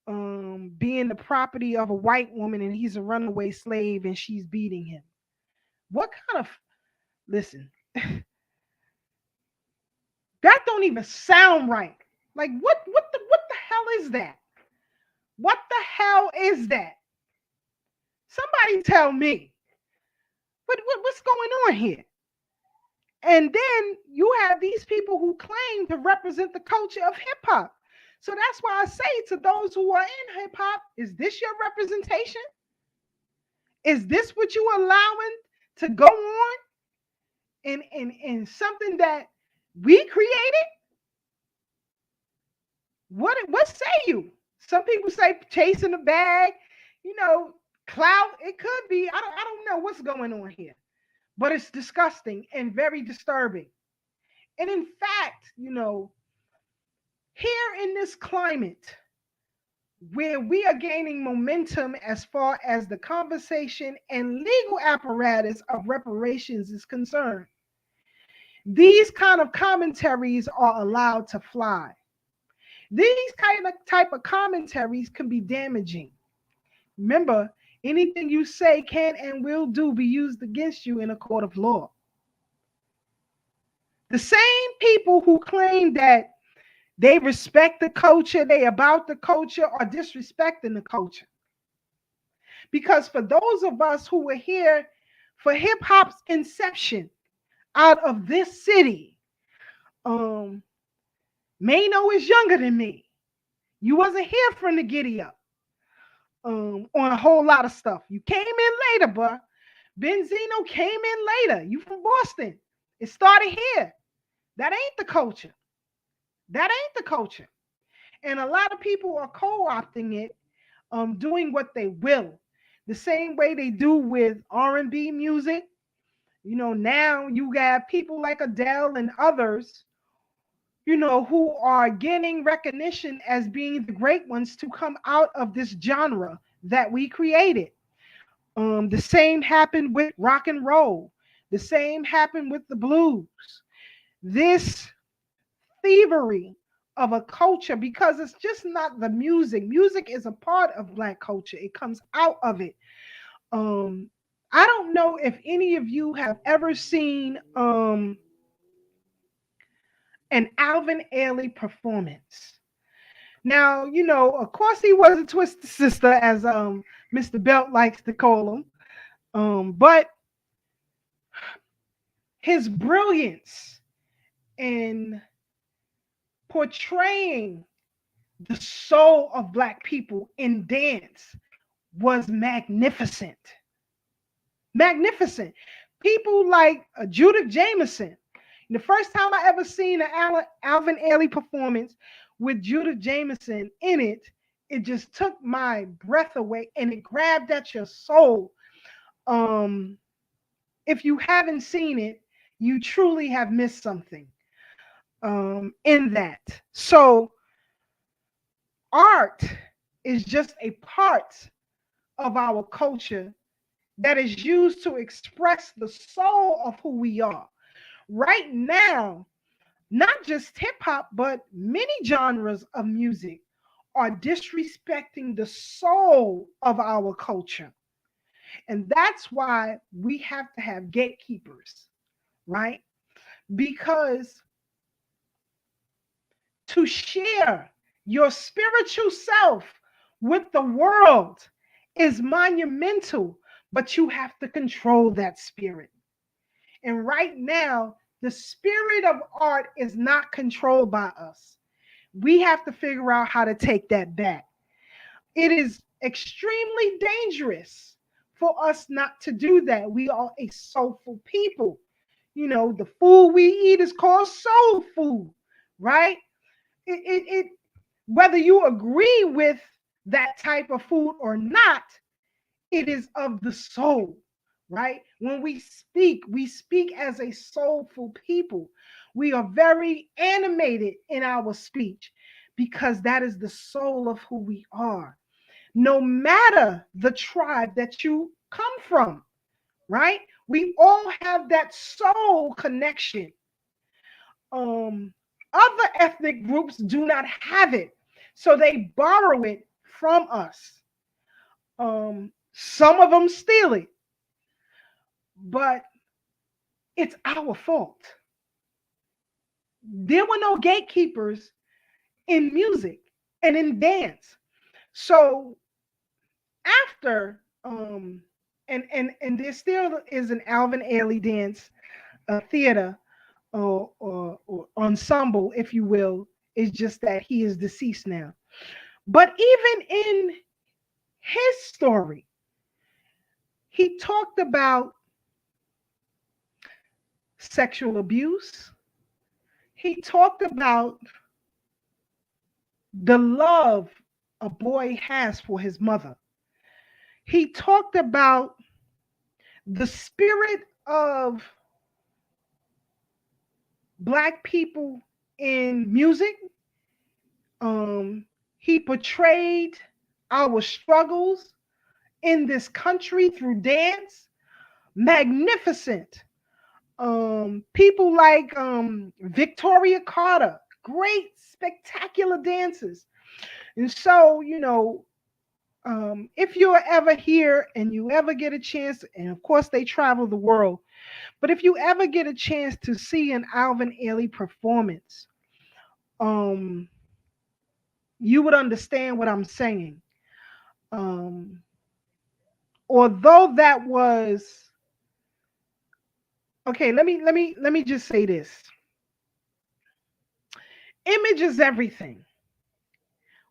S1: being the property of a white woman and he's a runaway slave and she's beating him. What kind of listen? That don't even sound right. Like what the hell is that? What the hell is that? Somebody tell me. What's going on here? And then you have these people who claim to represent the culture of hip hop. So that's why I say to those who are in hip hop, is this your representation? Is this what you allowing to go on in something that we created? What say you? Some people say chasing the bag, you know, clout. It could be. I don't know what's going on here, but it's disgusting and very disturbing. And in fact, here in this climate where we are gaining momentum as far as the conversation and legal apparatus of reparations is concerned, these kind of commentaries are allowed to fly. These kind of type of commentaries can be damaging. Remember, anything you say can and will do be used against you in a court of law. The same people who claim that they respect the culture, they about the culture, are disrespecting the culture. Because for those of us who were here for hip hop's inception out of this city, um, Mano is younger than me. You wasn't here from the giddy up on a whole lot of stuff. You came in later, but Benzino came in later. You from Boston. It started here. That ain't the culture. That ain't the culture. And a lot of people are co-opting it, doing what they will. The same way they do with R&B music. Now you got people like Adele and others, who are getting recognition as being the great ones to come out of this genre that we created. The same happened with rock and roll. The same happened with the blues. This thievery of a culture, because it's just not the music. Music is a part of Black culture. It comes out of it. Um, I don't know if any of you have ever seen an Alvin Ailey performance. Now, of course he was a twisted sister, as Mr. Belt likes to call him. But his brilliance in portraying the soul of Black people in dance was magnificent. Magnificent. People like Judith Jameson, The first time I ever seen an Alvin Ailey performance with Judith Jameson in it, it just took my breath away and it grabbed at your soul. Um, if you haven't seen it, you truly have missed something in that. So art is just a part of our culture that is used to express the soul of who we are. Right now, not just hip hop, but many genres of music are disrespecting the soul of our culture. And that's why we have to have gatekeepers, right? Because to share your spiritual self with the world is monumental, but you have to control that spirit. And right now, the spirit of art is not controlled by us. We have to figure out how to take that back. It is extremely dangerous for us not to do that. We are a soulful people. You know, the food we eat is called soul food, right? It whether you agree with that type of food or not, it is of the soul, right? When we speak as a soulful people. We are very animated in our speech because that is the soul of who we are. No matter the tribe that you come from, right? We all have that soul connection. Um, Other ethnic groups do not have it, so they borrow it from us. Some of them steal it, but it's our fault. There were no gatekeepers in music and in dance. So after and there still is an Alvin Ailey dance theater or ensemble, if you will. It's just that he is deceased now. But even in his story, he talked about sexual abuse. He talked about the love a boy has for his mother. He talked about the spirit of Black people in music. He portrayed our struggles in this country through dance. Magnificent. People like Victoria Carter, great, spectacular dancers. And so, if you're ever here and you ever get a chance, and of course they travel the world, but if you ever get a chance to see an Alvin Ailey performance, um, you would understand what I'm saying. Um, Although that was okay, let me just say this. Image is everything.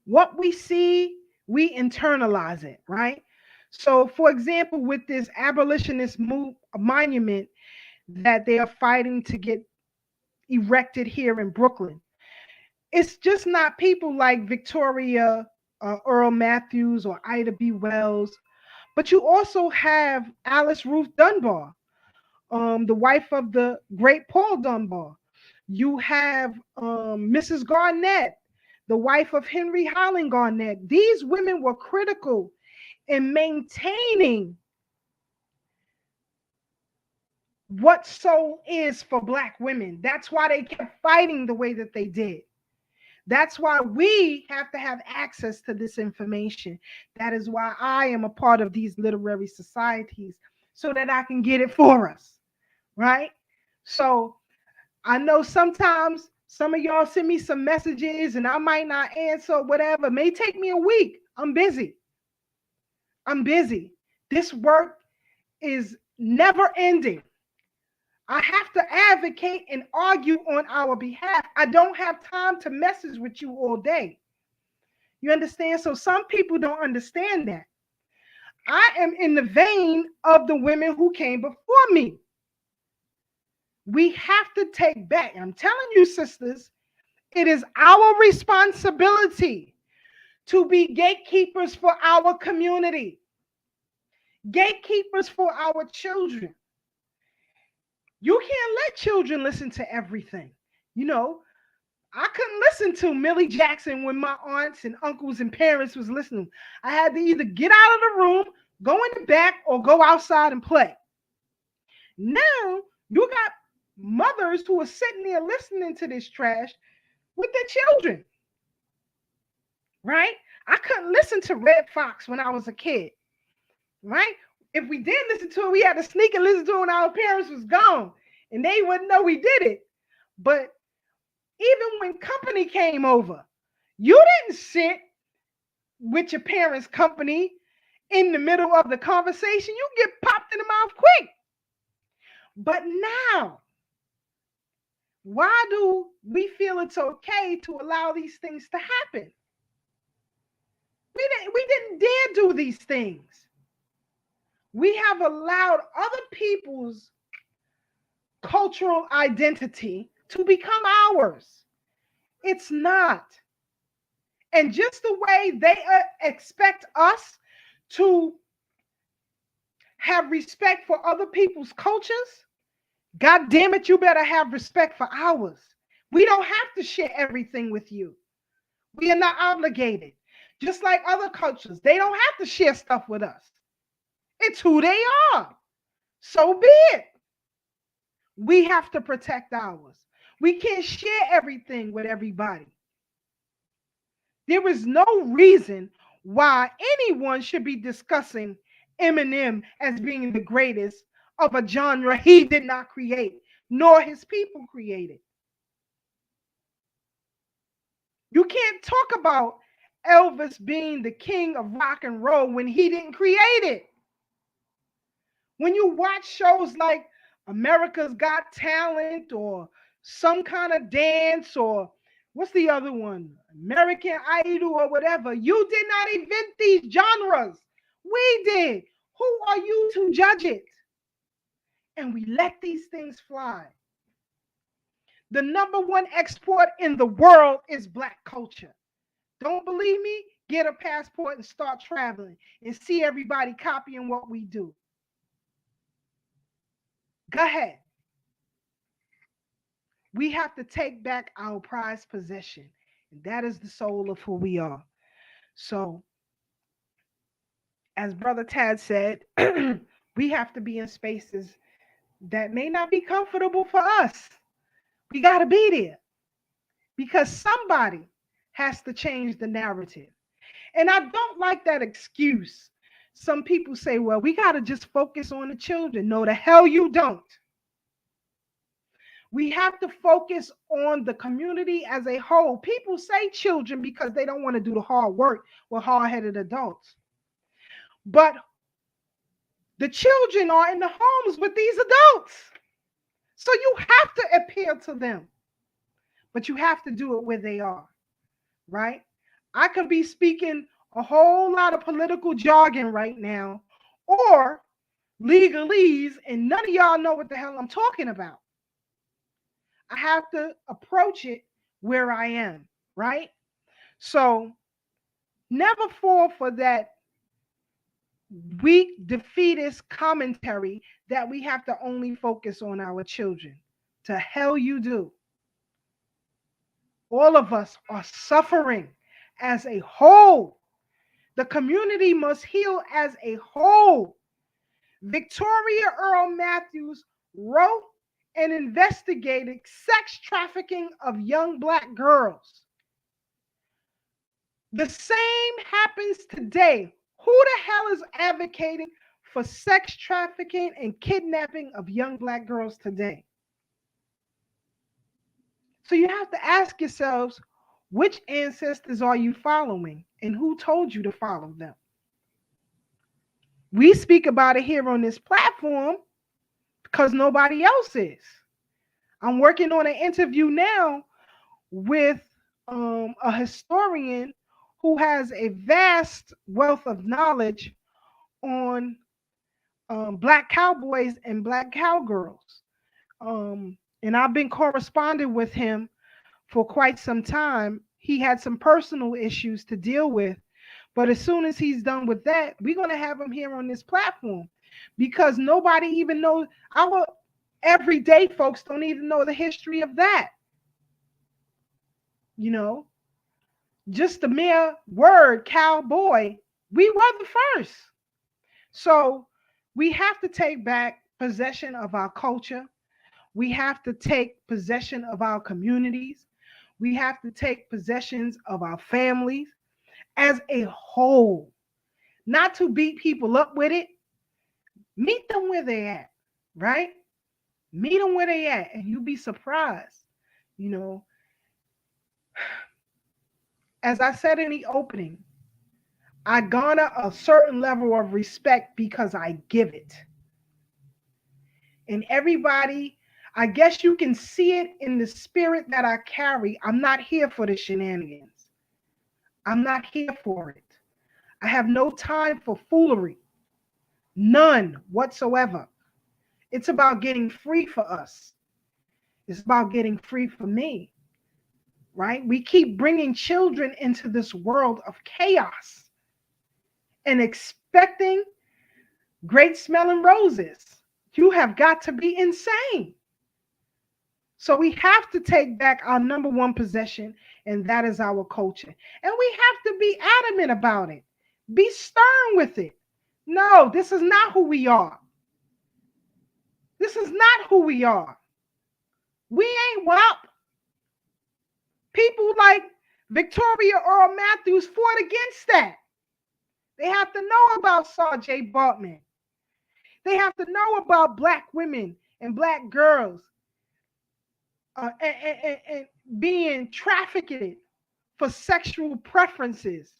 S1: What we see, we internalize it, right? So, for example, with this abolitionist monument that they are fighting to get erected here in Brooklyn, it's just not people like Victoria Earl Matthews or Ida B. Wells, but you also have Alice Ruth Dunbar, the wife of the great Paul Dunbar. You have Mrs. Garnett, the wife of Henry Highland Garnett. These women were critical in maintaining what soul is for Black women. That's why they kept fighting the way that they did. That's why we have to have access to this information. That is why I am a part of these literary societies so that I can get it for us, right? So I know sometimes some of y'all send me some messages and I might not answer, whatever. It may take me a week. I'm busy. I'm busy. This work is never ending. I have to advocate and argue on our behalf. I don't have time to message with you all day. You understand? So some people don't understand that. I am in the vein of the women who came before me. We have to take back. I'm telling you, sisters, it is our responsibility to be gatekeepers for our community, gatekeepers for our children. You can't let children listen to everything. You know, I couldn't listen to Millie Jackson when my aunts and uncles and parents was listening. I had to either get out of the room, go in the back, or go outside and play. Now you got mothers who are sitting there listening to this trash with their children, right? I couldn't listen to Red Fox when I was a kid, right? If we did listen to it, we had to sneak and listen to it when our parents was gone, and they wouldn't know we did it. But even when company came over, you didn't sit with your parents' company in the middle of the conversation. You get popped in the mouth quick. But now, why do we feel it's okay to allow these things to happen? We didn't dare do these things. We have allowed other people's cultural identity to become ours. It's not. And just the way they expect us to have respect for other people's cultures, God damn it, you better have respect for ours. We don't have to share everything with you. We are not obligated. Just like other cultures, they don't have to share stuff with us. It's who they are. So be it. We have to protect ours. We can't share everything with everybody. There is no reason why anyone should be discussing Eminem as being the greatest of a genre he did not create, nor his people created. You can't talk about Elvis being the king of rock and roll when he didn't create it. When you watch shows like America's Got Talent or some kind of dance or what's the other one? American Idol or whatever, you did not invent these genres. We did. Who are you to judge it? And we let these things fly. The number one export in the world is Black culture. Don't believe me? Get a passport and start traveling and see everybody copying what we do. Go ahead. We have to take back our prized possession, and that is the soul of who we are. So, as Brother Tad said, we have to be in spaces that may not be comfortable for us. We got to be there because somebody has to change the narrative. And I don't like that excuse. Some people say, well, we got to just focus on the children. No, the hell you don't. We have to focus on the community as a whole. People say children because they don't want to do the hard work with hard-headed adults. But the children are in the homes with these adults. So you have to appeal to them. But you have to do it where they are, right? I could be speaking a whole lot of political jargon right now or legalese, and none of y'all know what the hell I'm talking about. I have to approach it where I am, right? So never fall for that weak, defeatist commentary that we have to only focus on our children. To hell you do. All of us are suffering as a whole. The community must heal as a whole. Victoria Earl Matthews wrote and investigated sex trafficking of young Black girls. The same happens today. Who the hell is advocating for sex trafficking and kidnapping of young Black girls today? So you have to ask yourselves, which ancestors are you following and who told you to follow them? We speak about it here on this platform because nobody else is. I'm working on an interview now with a historian who has a vast wealth of knowledge on Black cowboys and Black cowgirls. And I've been corresponding with him for quite some time. He had some personal issues to deal with, but as soon as he's done with that, we're going to have him here on this platform because nobody even knows. Our everyday folks don't even know the history of that. You know, just the mere word cowboy, we were the first. So we have to take back possession of our culture. We have to take possession of our communities. We have to take possessions of our families as a whole, not to beat people up with it. Meet them where they're at, right? Meet them where they at, and you'll be surprised. You know, as I said in the opening, I garner a certain level of respect because I give it. And everybody, I guess you can see it in the spirit that I carry. I'm not here for the shenanigans. I'm not here for it. I have no time for foolery, none whatsoever. It's about getting free for us. It's about getting free for me, right? We keep bringing children into this world of chaos and expecting great smelling roses. You have got to be insane. So we have to take back our number one possession, and that is our culture. And we have to be adamant about it. Be stern with it. No, this is not who we are. This is not who we are. We ain't WAP. People like Victoria Earl Matthews fought against that. They have to know about Sarjay Bartman. They have to know about black women and black girls and being trafficked for sexual preferences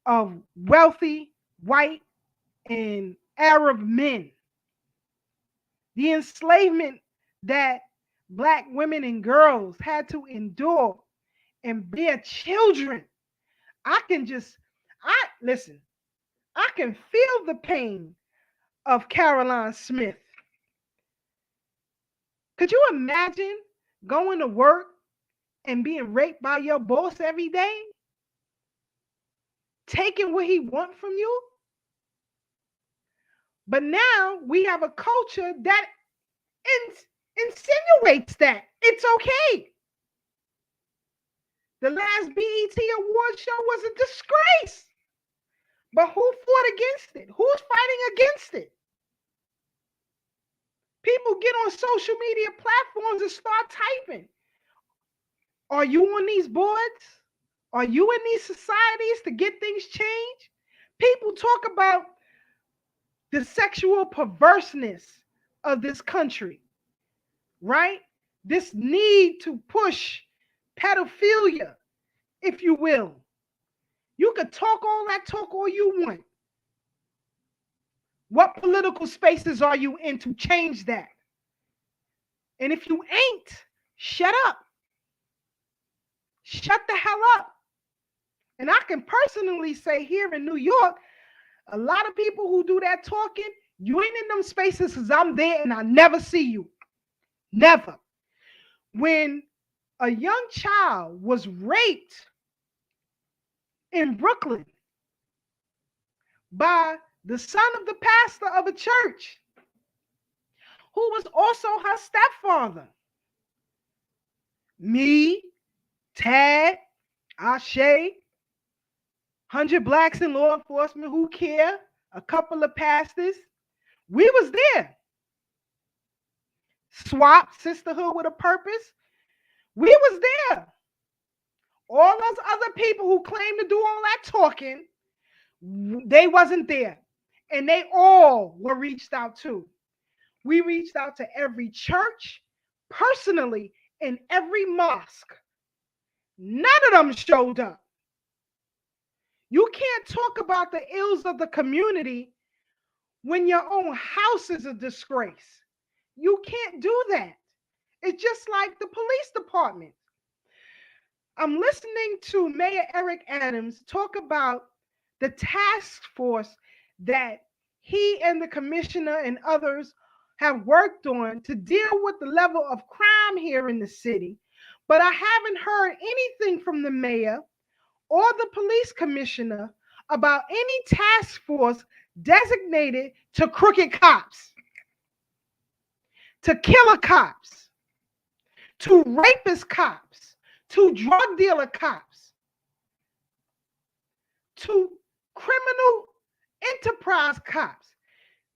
S1: of wealthy white and Arab men. The enslavement that black women and girls had to endure and bear children. I can just, I listen, I can feel the pain of Caroline Smith. Could you imagine going to work and being raped by your boss every day? Taking what he wants from you? But now we have a culture that insinuates that it's okay. The last BET award show was a disgrace. But who fought against it? Who's fighting against it? People get on social media platforms and start typing. Are you on these boards? Are you in these societies to get things changed? People talk about the sexual perverseness of this country, right? This need to push pedophilia, if you will. You could talk all that talk all you want. What political spaces are you in to change that? And if you ain't, shut up. Shut the hell up. And I can personally say here in New York, a lot of people who do that talking, you ain't in them spaces because I'm there and I never see you. Never. When a young child was raped in Brooklyn by the son of the pastor of a church, who was also her stepfather, me, Tad, Ashe, 100 blacks in law enforcement who care, a couple of pastors, we was there. SWAP, Sisterhood with a Purpose, we was there. All those other people who claim to do all that talking, they wasn't there. And they all were reached out to. We reached out to every church, personally, in every mosque. None of them showed up. You can't talk about the ills of the community when your own house is a disgrace. You can't do that. It's just like the police department. I'm listening to Mayor Eric Adams talk about the task force that he and the commissioner and others have worked on to deal with the level of crime here in the city, but I haven't heard anything from the mayor or the police commissioner about any task force designated to crooked cops, to killer cops, to rapist cops, to drug dealer cops, to criminal enterprise cops.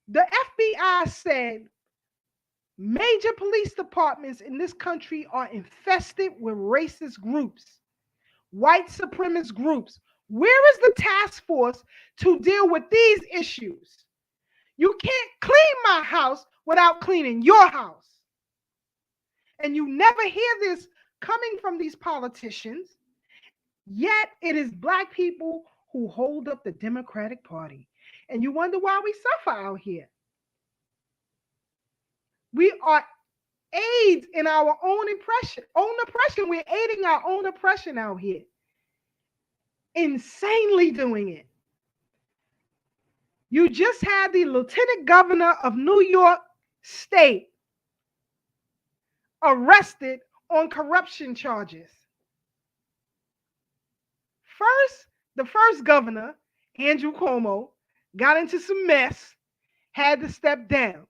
S1: The FBI said major police departments in this country are infested with racist groups, white supremacist groups. Where is the task force to deal with these issues? You can't clean my house without cleaning your house. And you never hear this coming from these politicians. Yet it is Black people who hold up the Democratic Party. And you wonder why we suffer out here. We are aids in our own oppression. We're aiding our own oppression out here. Insanely doing it. You just had the Lieutenant Governor of New York State arrested on corruption charges. The first governor, Andrew Cuomo, got into some mess, had to step down.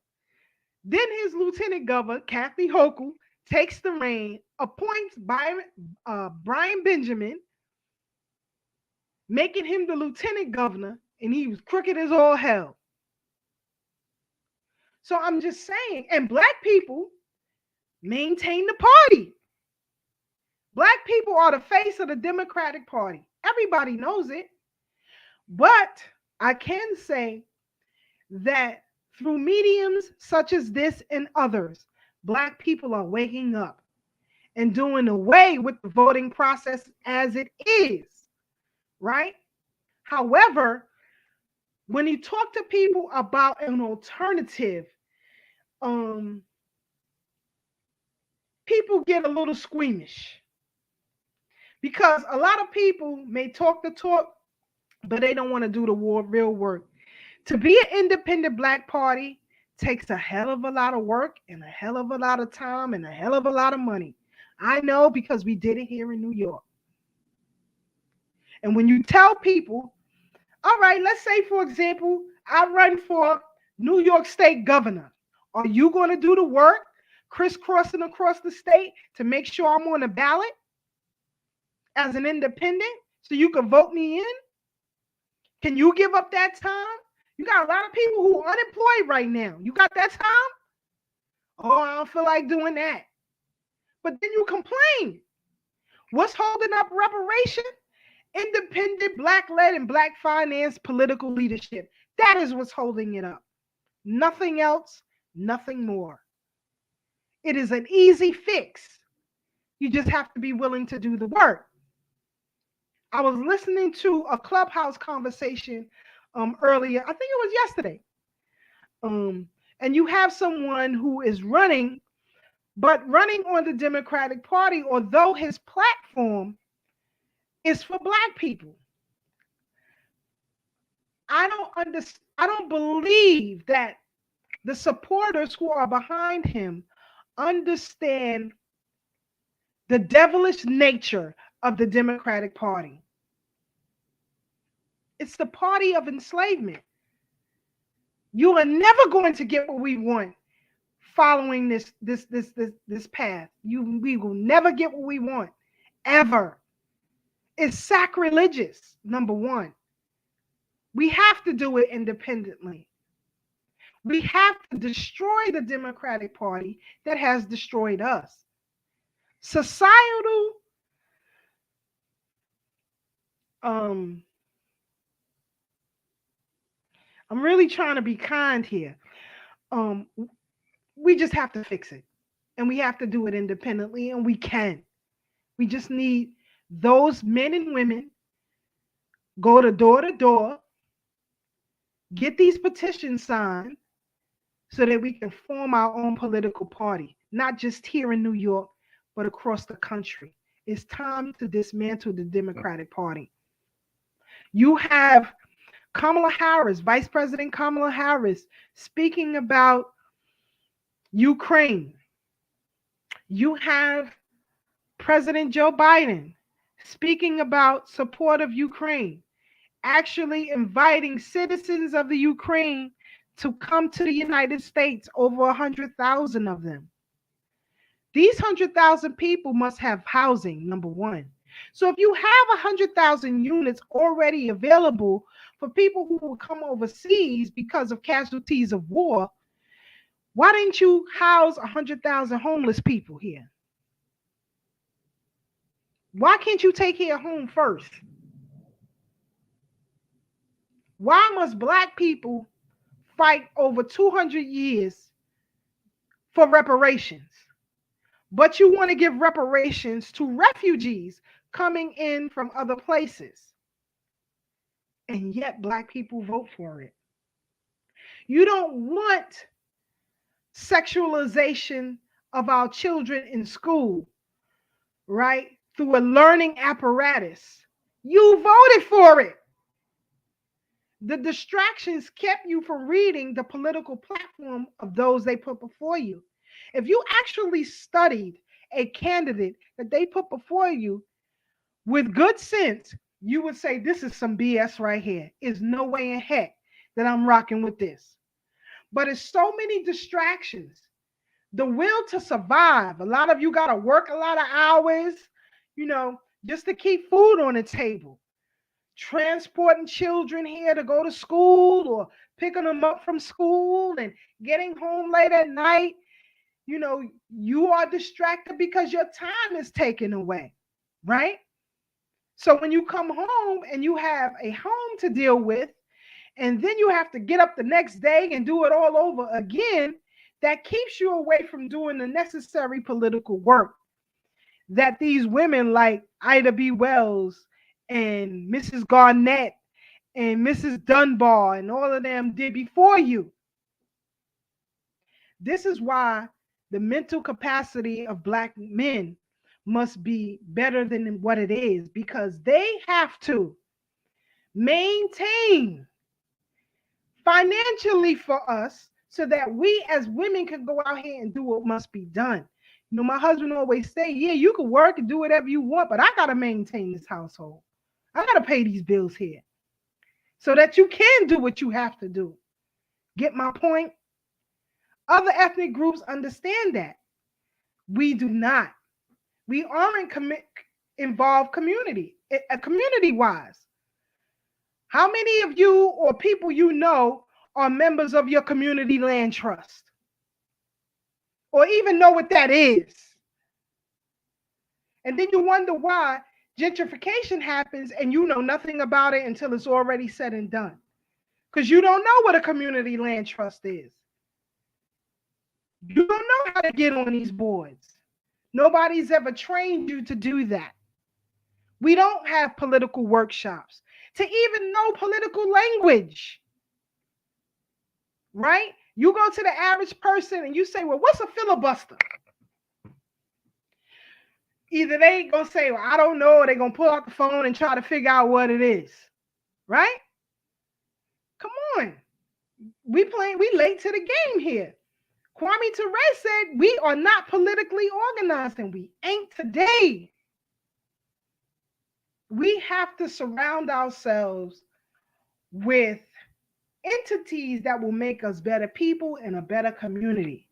S1: Then his lieutenant governor, Kathy Hochul, takes the reign, appoints Brian Benjamin, making him the lieutenant governor, and he was crooked as all hell. So I'm just saying, and Black people maintain the party. Black people are the face of the Democratic Party. Everybody knows it. But I can say that through mediums such as this and others, Black people are waking up and doing away with the voting process as it is, right? However, when you talk to people about an alternative, people get a little squeamish because a lot of people may talk the talk, but they don't want to do the real work. To be an independent Black party takes a hell of a lot of work and a hell of a lot of time and a hell of a lot of money. I know because we did it here in New York. And when you tell people, all right, let's say, for example, I run for New York State governor. Are you going to do the work crisscrossing across the state to make sure I'm on the ballot as an independent so you can vote me in? Can you give up that time? You got a lot of people who are unemployed right now. You got that time? Oh, I don't feel like doing that. But then you complain. What's holding up reparation? Independent, Black-led, and Black-financed political leadership. That is what's holding it up. Nothing else, nothing more. It is an easy fix. You just have to be willing to do the work. I was listening to a Clubhouse conversation earlier. I think it was yesterday. And you have someone who is running, but running on the Democratic Party, although his platform is for Black people. I don't believe that the supporters who are behind him understand the devilish nature of the Democratic Party. It's the party of enslavement. You are never going to get what we want following this path. We will never get what we want, ever. It's sacrilegious, number one. We have to do it independently. We have to destroy the Democratic Party that has destroyed us. Societal I'm really trying to be kind here. We just have to fix it. And we have to do it independently, and we can. We just need those men and women go to door, get these petitions signed so that we can form our own political party, not just here in New York, but across the country. It's time to dismantle the Democratic Party. You have Kamala Harris, Vice President Kamala Harris, speaking about Ukraine. You have President Joe Biden speaking about support of Ukraine, actually inviting citizens of the Ukraine to come to the United States, over 100,000 of them. These 100,000 people must have housing, number one. So if you have 100,000 units already available for people who will come overseas because of casualties of war, why didn't you house 100,000 homeless people here? Why can't you take care of home first? Why must Black people fight over 200 years for reparations? But you want to give reparations to refugees coming in from other places. And yet Black people vote for it. You don't want sexualization of our children in school, right? Through a learning apparatus. You voted for it. The distractions kept you from reading the political platform of those they put before you. If you actually studied a candidate that they put before you with good sense, you would say, this is some BS right here. There's no way in heck that I'm rocking with this. But it's so many distractions. The will to survive. A lot of you got to work a lot of hours, just to keep food on the table. Transporting children here to go to school or picking them up from school and getting home late at night. You are distracted because your time is taken away, right? So when you come home and you have a home to deal with, and then you have to get up the next day and do it all over again, that keeps you away from doing the necessary political work that these women like Ida B. Wells and Mrs. Garnett and Mrs. Dunbar and all of them did before you. This is why the mental capacity of Black men must be better than what it is, because they have to maintain financially for us so that we as women can go out here and do what must be done. My husband always say, yeah, you can work and do whatever you want, but I got to maintain this household. I got to pay these bills here so that you can do what you have to do. Get my point? Other ethnic groups understand that. We do not. We aren't involved community-wise. How many of you or people are members of your community land trust? Or even know what that is? And then you wonder why gentrification happens and you know nothing about it until it's already said and done. Because you don't know what a community land trust is. You don't know how to get on these boards. Nobody's ever trained you to do that. We don't have political workshops to even know political language. Right? You go to the average person and you say, well, what's a filibuster? Either they gonna say, well, I don't know, or they're gonna pull out the phone and try to figure out what it is. Right? Come on. We late to the game here. Kwame Ture said we are not politically organized, and we ain't today. We have to surround ourselves with entities that will make us better people and a better community.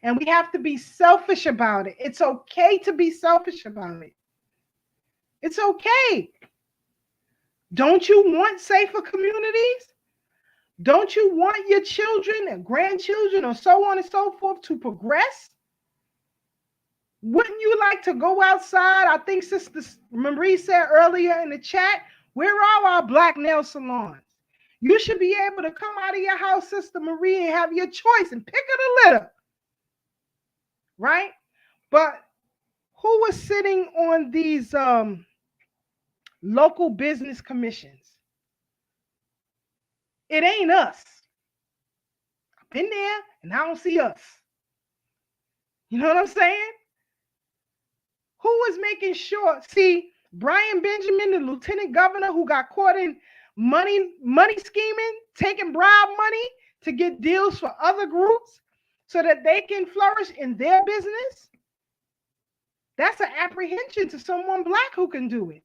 S1: And we have to be selfish about it. It's okay to be selfish about it. It's okay. Don't you want safer communities? Don't you want your children and grandchildren or so on and so forth to progress? Wouldn't you like to go outside? I think Sister Marie said earlier in the chat, where are our Black nail salons? You should be able to come out of your house, Sister Marie, and have your choice and pick of the litter. Right? But who was sitting on these local business commissions? It ain't us. I've been there and I don't see us. You know what I'm saying? Who was making sure? See, Brian Benjamin, the lieutenant governor who got caught in money scheming, taking bribe money to get deals for other groups so that they can flourish in their business, that's an apprehension to someone black who can do it,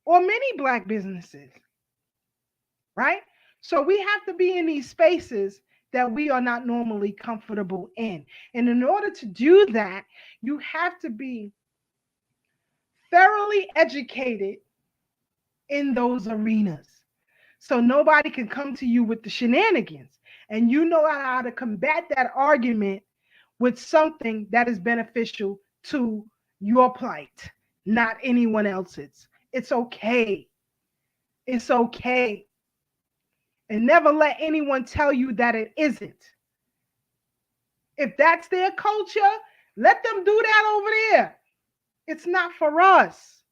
S1: or many black businesses, right? So we have to be in these spaces that we are not normally comfortable in. And in order to do that, you have to be thoroughly educated in those arenas. So nobody can come to you with the shenanigans. And you know how to combat that argument with something that is beneficial to your plight, not anyone else's. It's okay. It's okay. And never let anyone tell you that it isn't. If that's their culture, let them do that over there. It's not for us,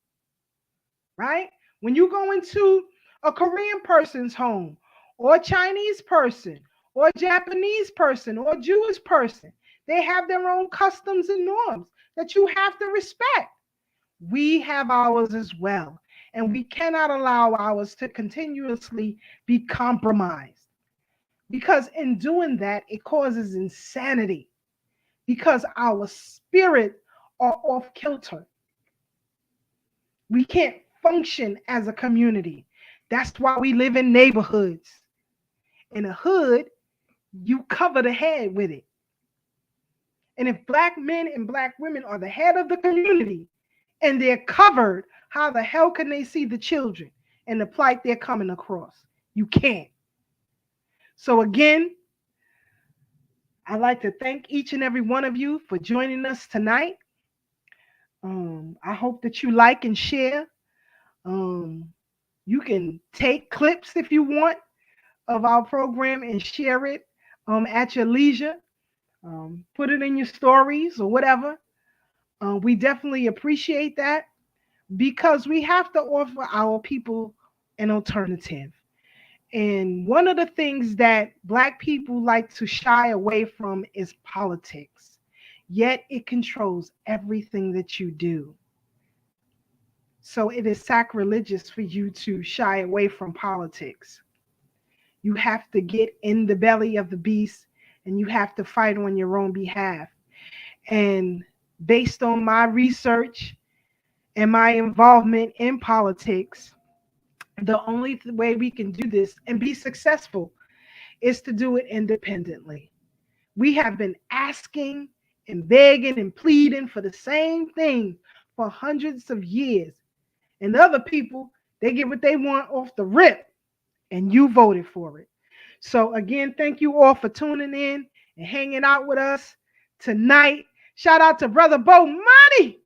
S1: right? When you go into a Korean person's home, or a Chinese person, or a Japanese person, or a Jewish person, they have their own customs and norms that you have to respect. We have ours as well. And we cannot allow ours to continuously be compromised. Because in doing that, it causes insanity. Because our spirits are off kilter. We can't function as a community. That's why we live in neighborhoods. In a hood, you cover the head with it. And if black men and black women are the head of the community and they're covered, how the hell can they see the children and the plight they're coming across? You can't. So again, I'd like to thank each and every one of you for joining us tonight. I hope that you like and share. Um, you can take clips if you want of our program and share it at your leisure. Put it in your stories or whatever. We definitely appreciate that because we have to offer our people an alternative. And one of the things that black people like to shy away from is politics. Yet it controls everything that you do. So it is sacrilegious for you to shy away from politics. You have to get in the belly of the beast and you have to fight on your own behalf. And based on my research and my involvement in politics, the only way we can do this and be successful is to do it independently. We have been asking and begging and pleading for the same thing for hundreds of years. And other people, they get what they want off the rip, and you voted for it. So, again, thank you all for tuning in and hanging out with us tonight. Shout out to Brother Bo Money.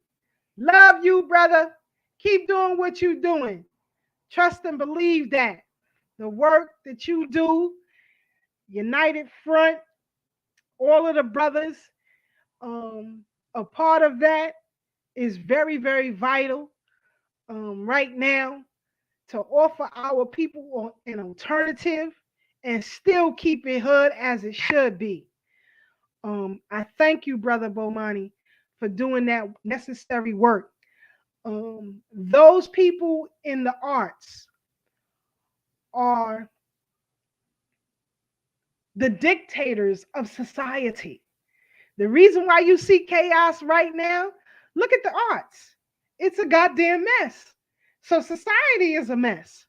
S1: Love you, brother. Keep doing what you're doing. Trust and believe that the work that you do, United Front, all of the brothers, a part of that is very, very vital right now to offer our people an alternative and still keep it hood as it should be. I thank you, Brother Bomani, for doing that necessary work. Those people in the arts are the dictators of society. The reason why you see chaos right now, look at the arts. It's a goddamn mess. So society is a mess.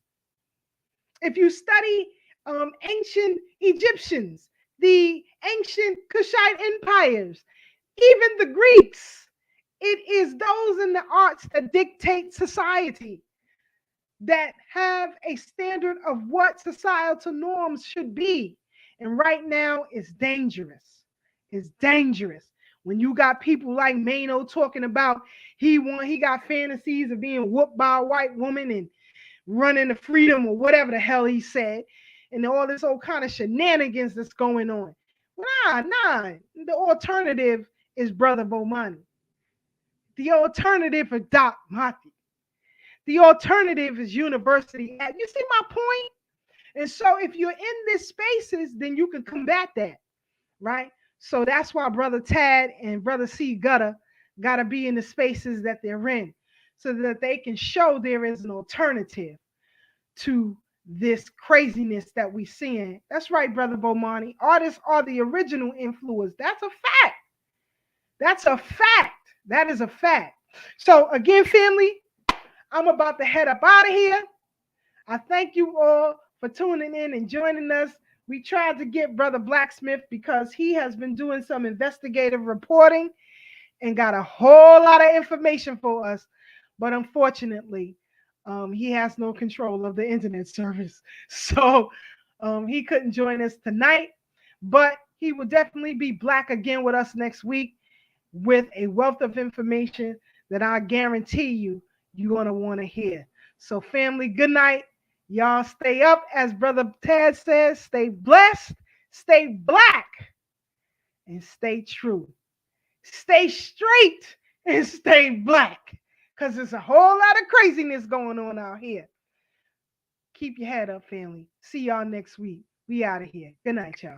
S1: If you study ancient Egyptians, the ancient Kushite empires, even the Greeks, it is those in the arts that dictate society, that have a standard of what societal norms should be. And right now, it's dangerous. It's dangerous. When you got people like Mano talking about he got fantasies of being whooped by a white woman and running to freedom or whatever the hell he said, and all this old kind of shenanigans that's going on. Nah. The alternative is Brother Bomani. The alternative is Doc Mati. The alternative is University. You see my point? And so if you're in these spaces, then you can combat that, right? So that's why Brother Tad and Brother C gotta be in the spaces that they're in so that they can show there is an alternative to this craziness that we seeing. That's right, Brother Bomani. Artists are the original influence. That's a fact. That's a fact. That is a fact. So again, family, I'm about to head up out of here. I thank you all for tuning in and joining us. We tried to get Brother Blacksmith because he has been doing some investigative reporting and got a whole lot of information for us. But unfortunately, he has no control of the internet service. So he couldn't join us tonight. But he will definitely be back again with us next week with a wealth of information that I guarantee you're going to want to hear. So, family, good night. Y'all stay up, as Brother Tad says, stay blessed, stay black, and stay true. Stay straight and stay black, because there's a whole lot of craziness going on out here. Keep your head up, family. See y'all next week. We out of here. Good night, y'all.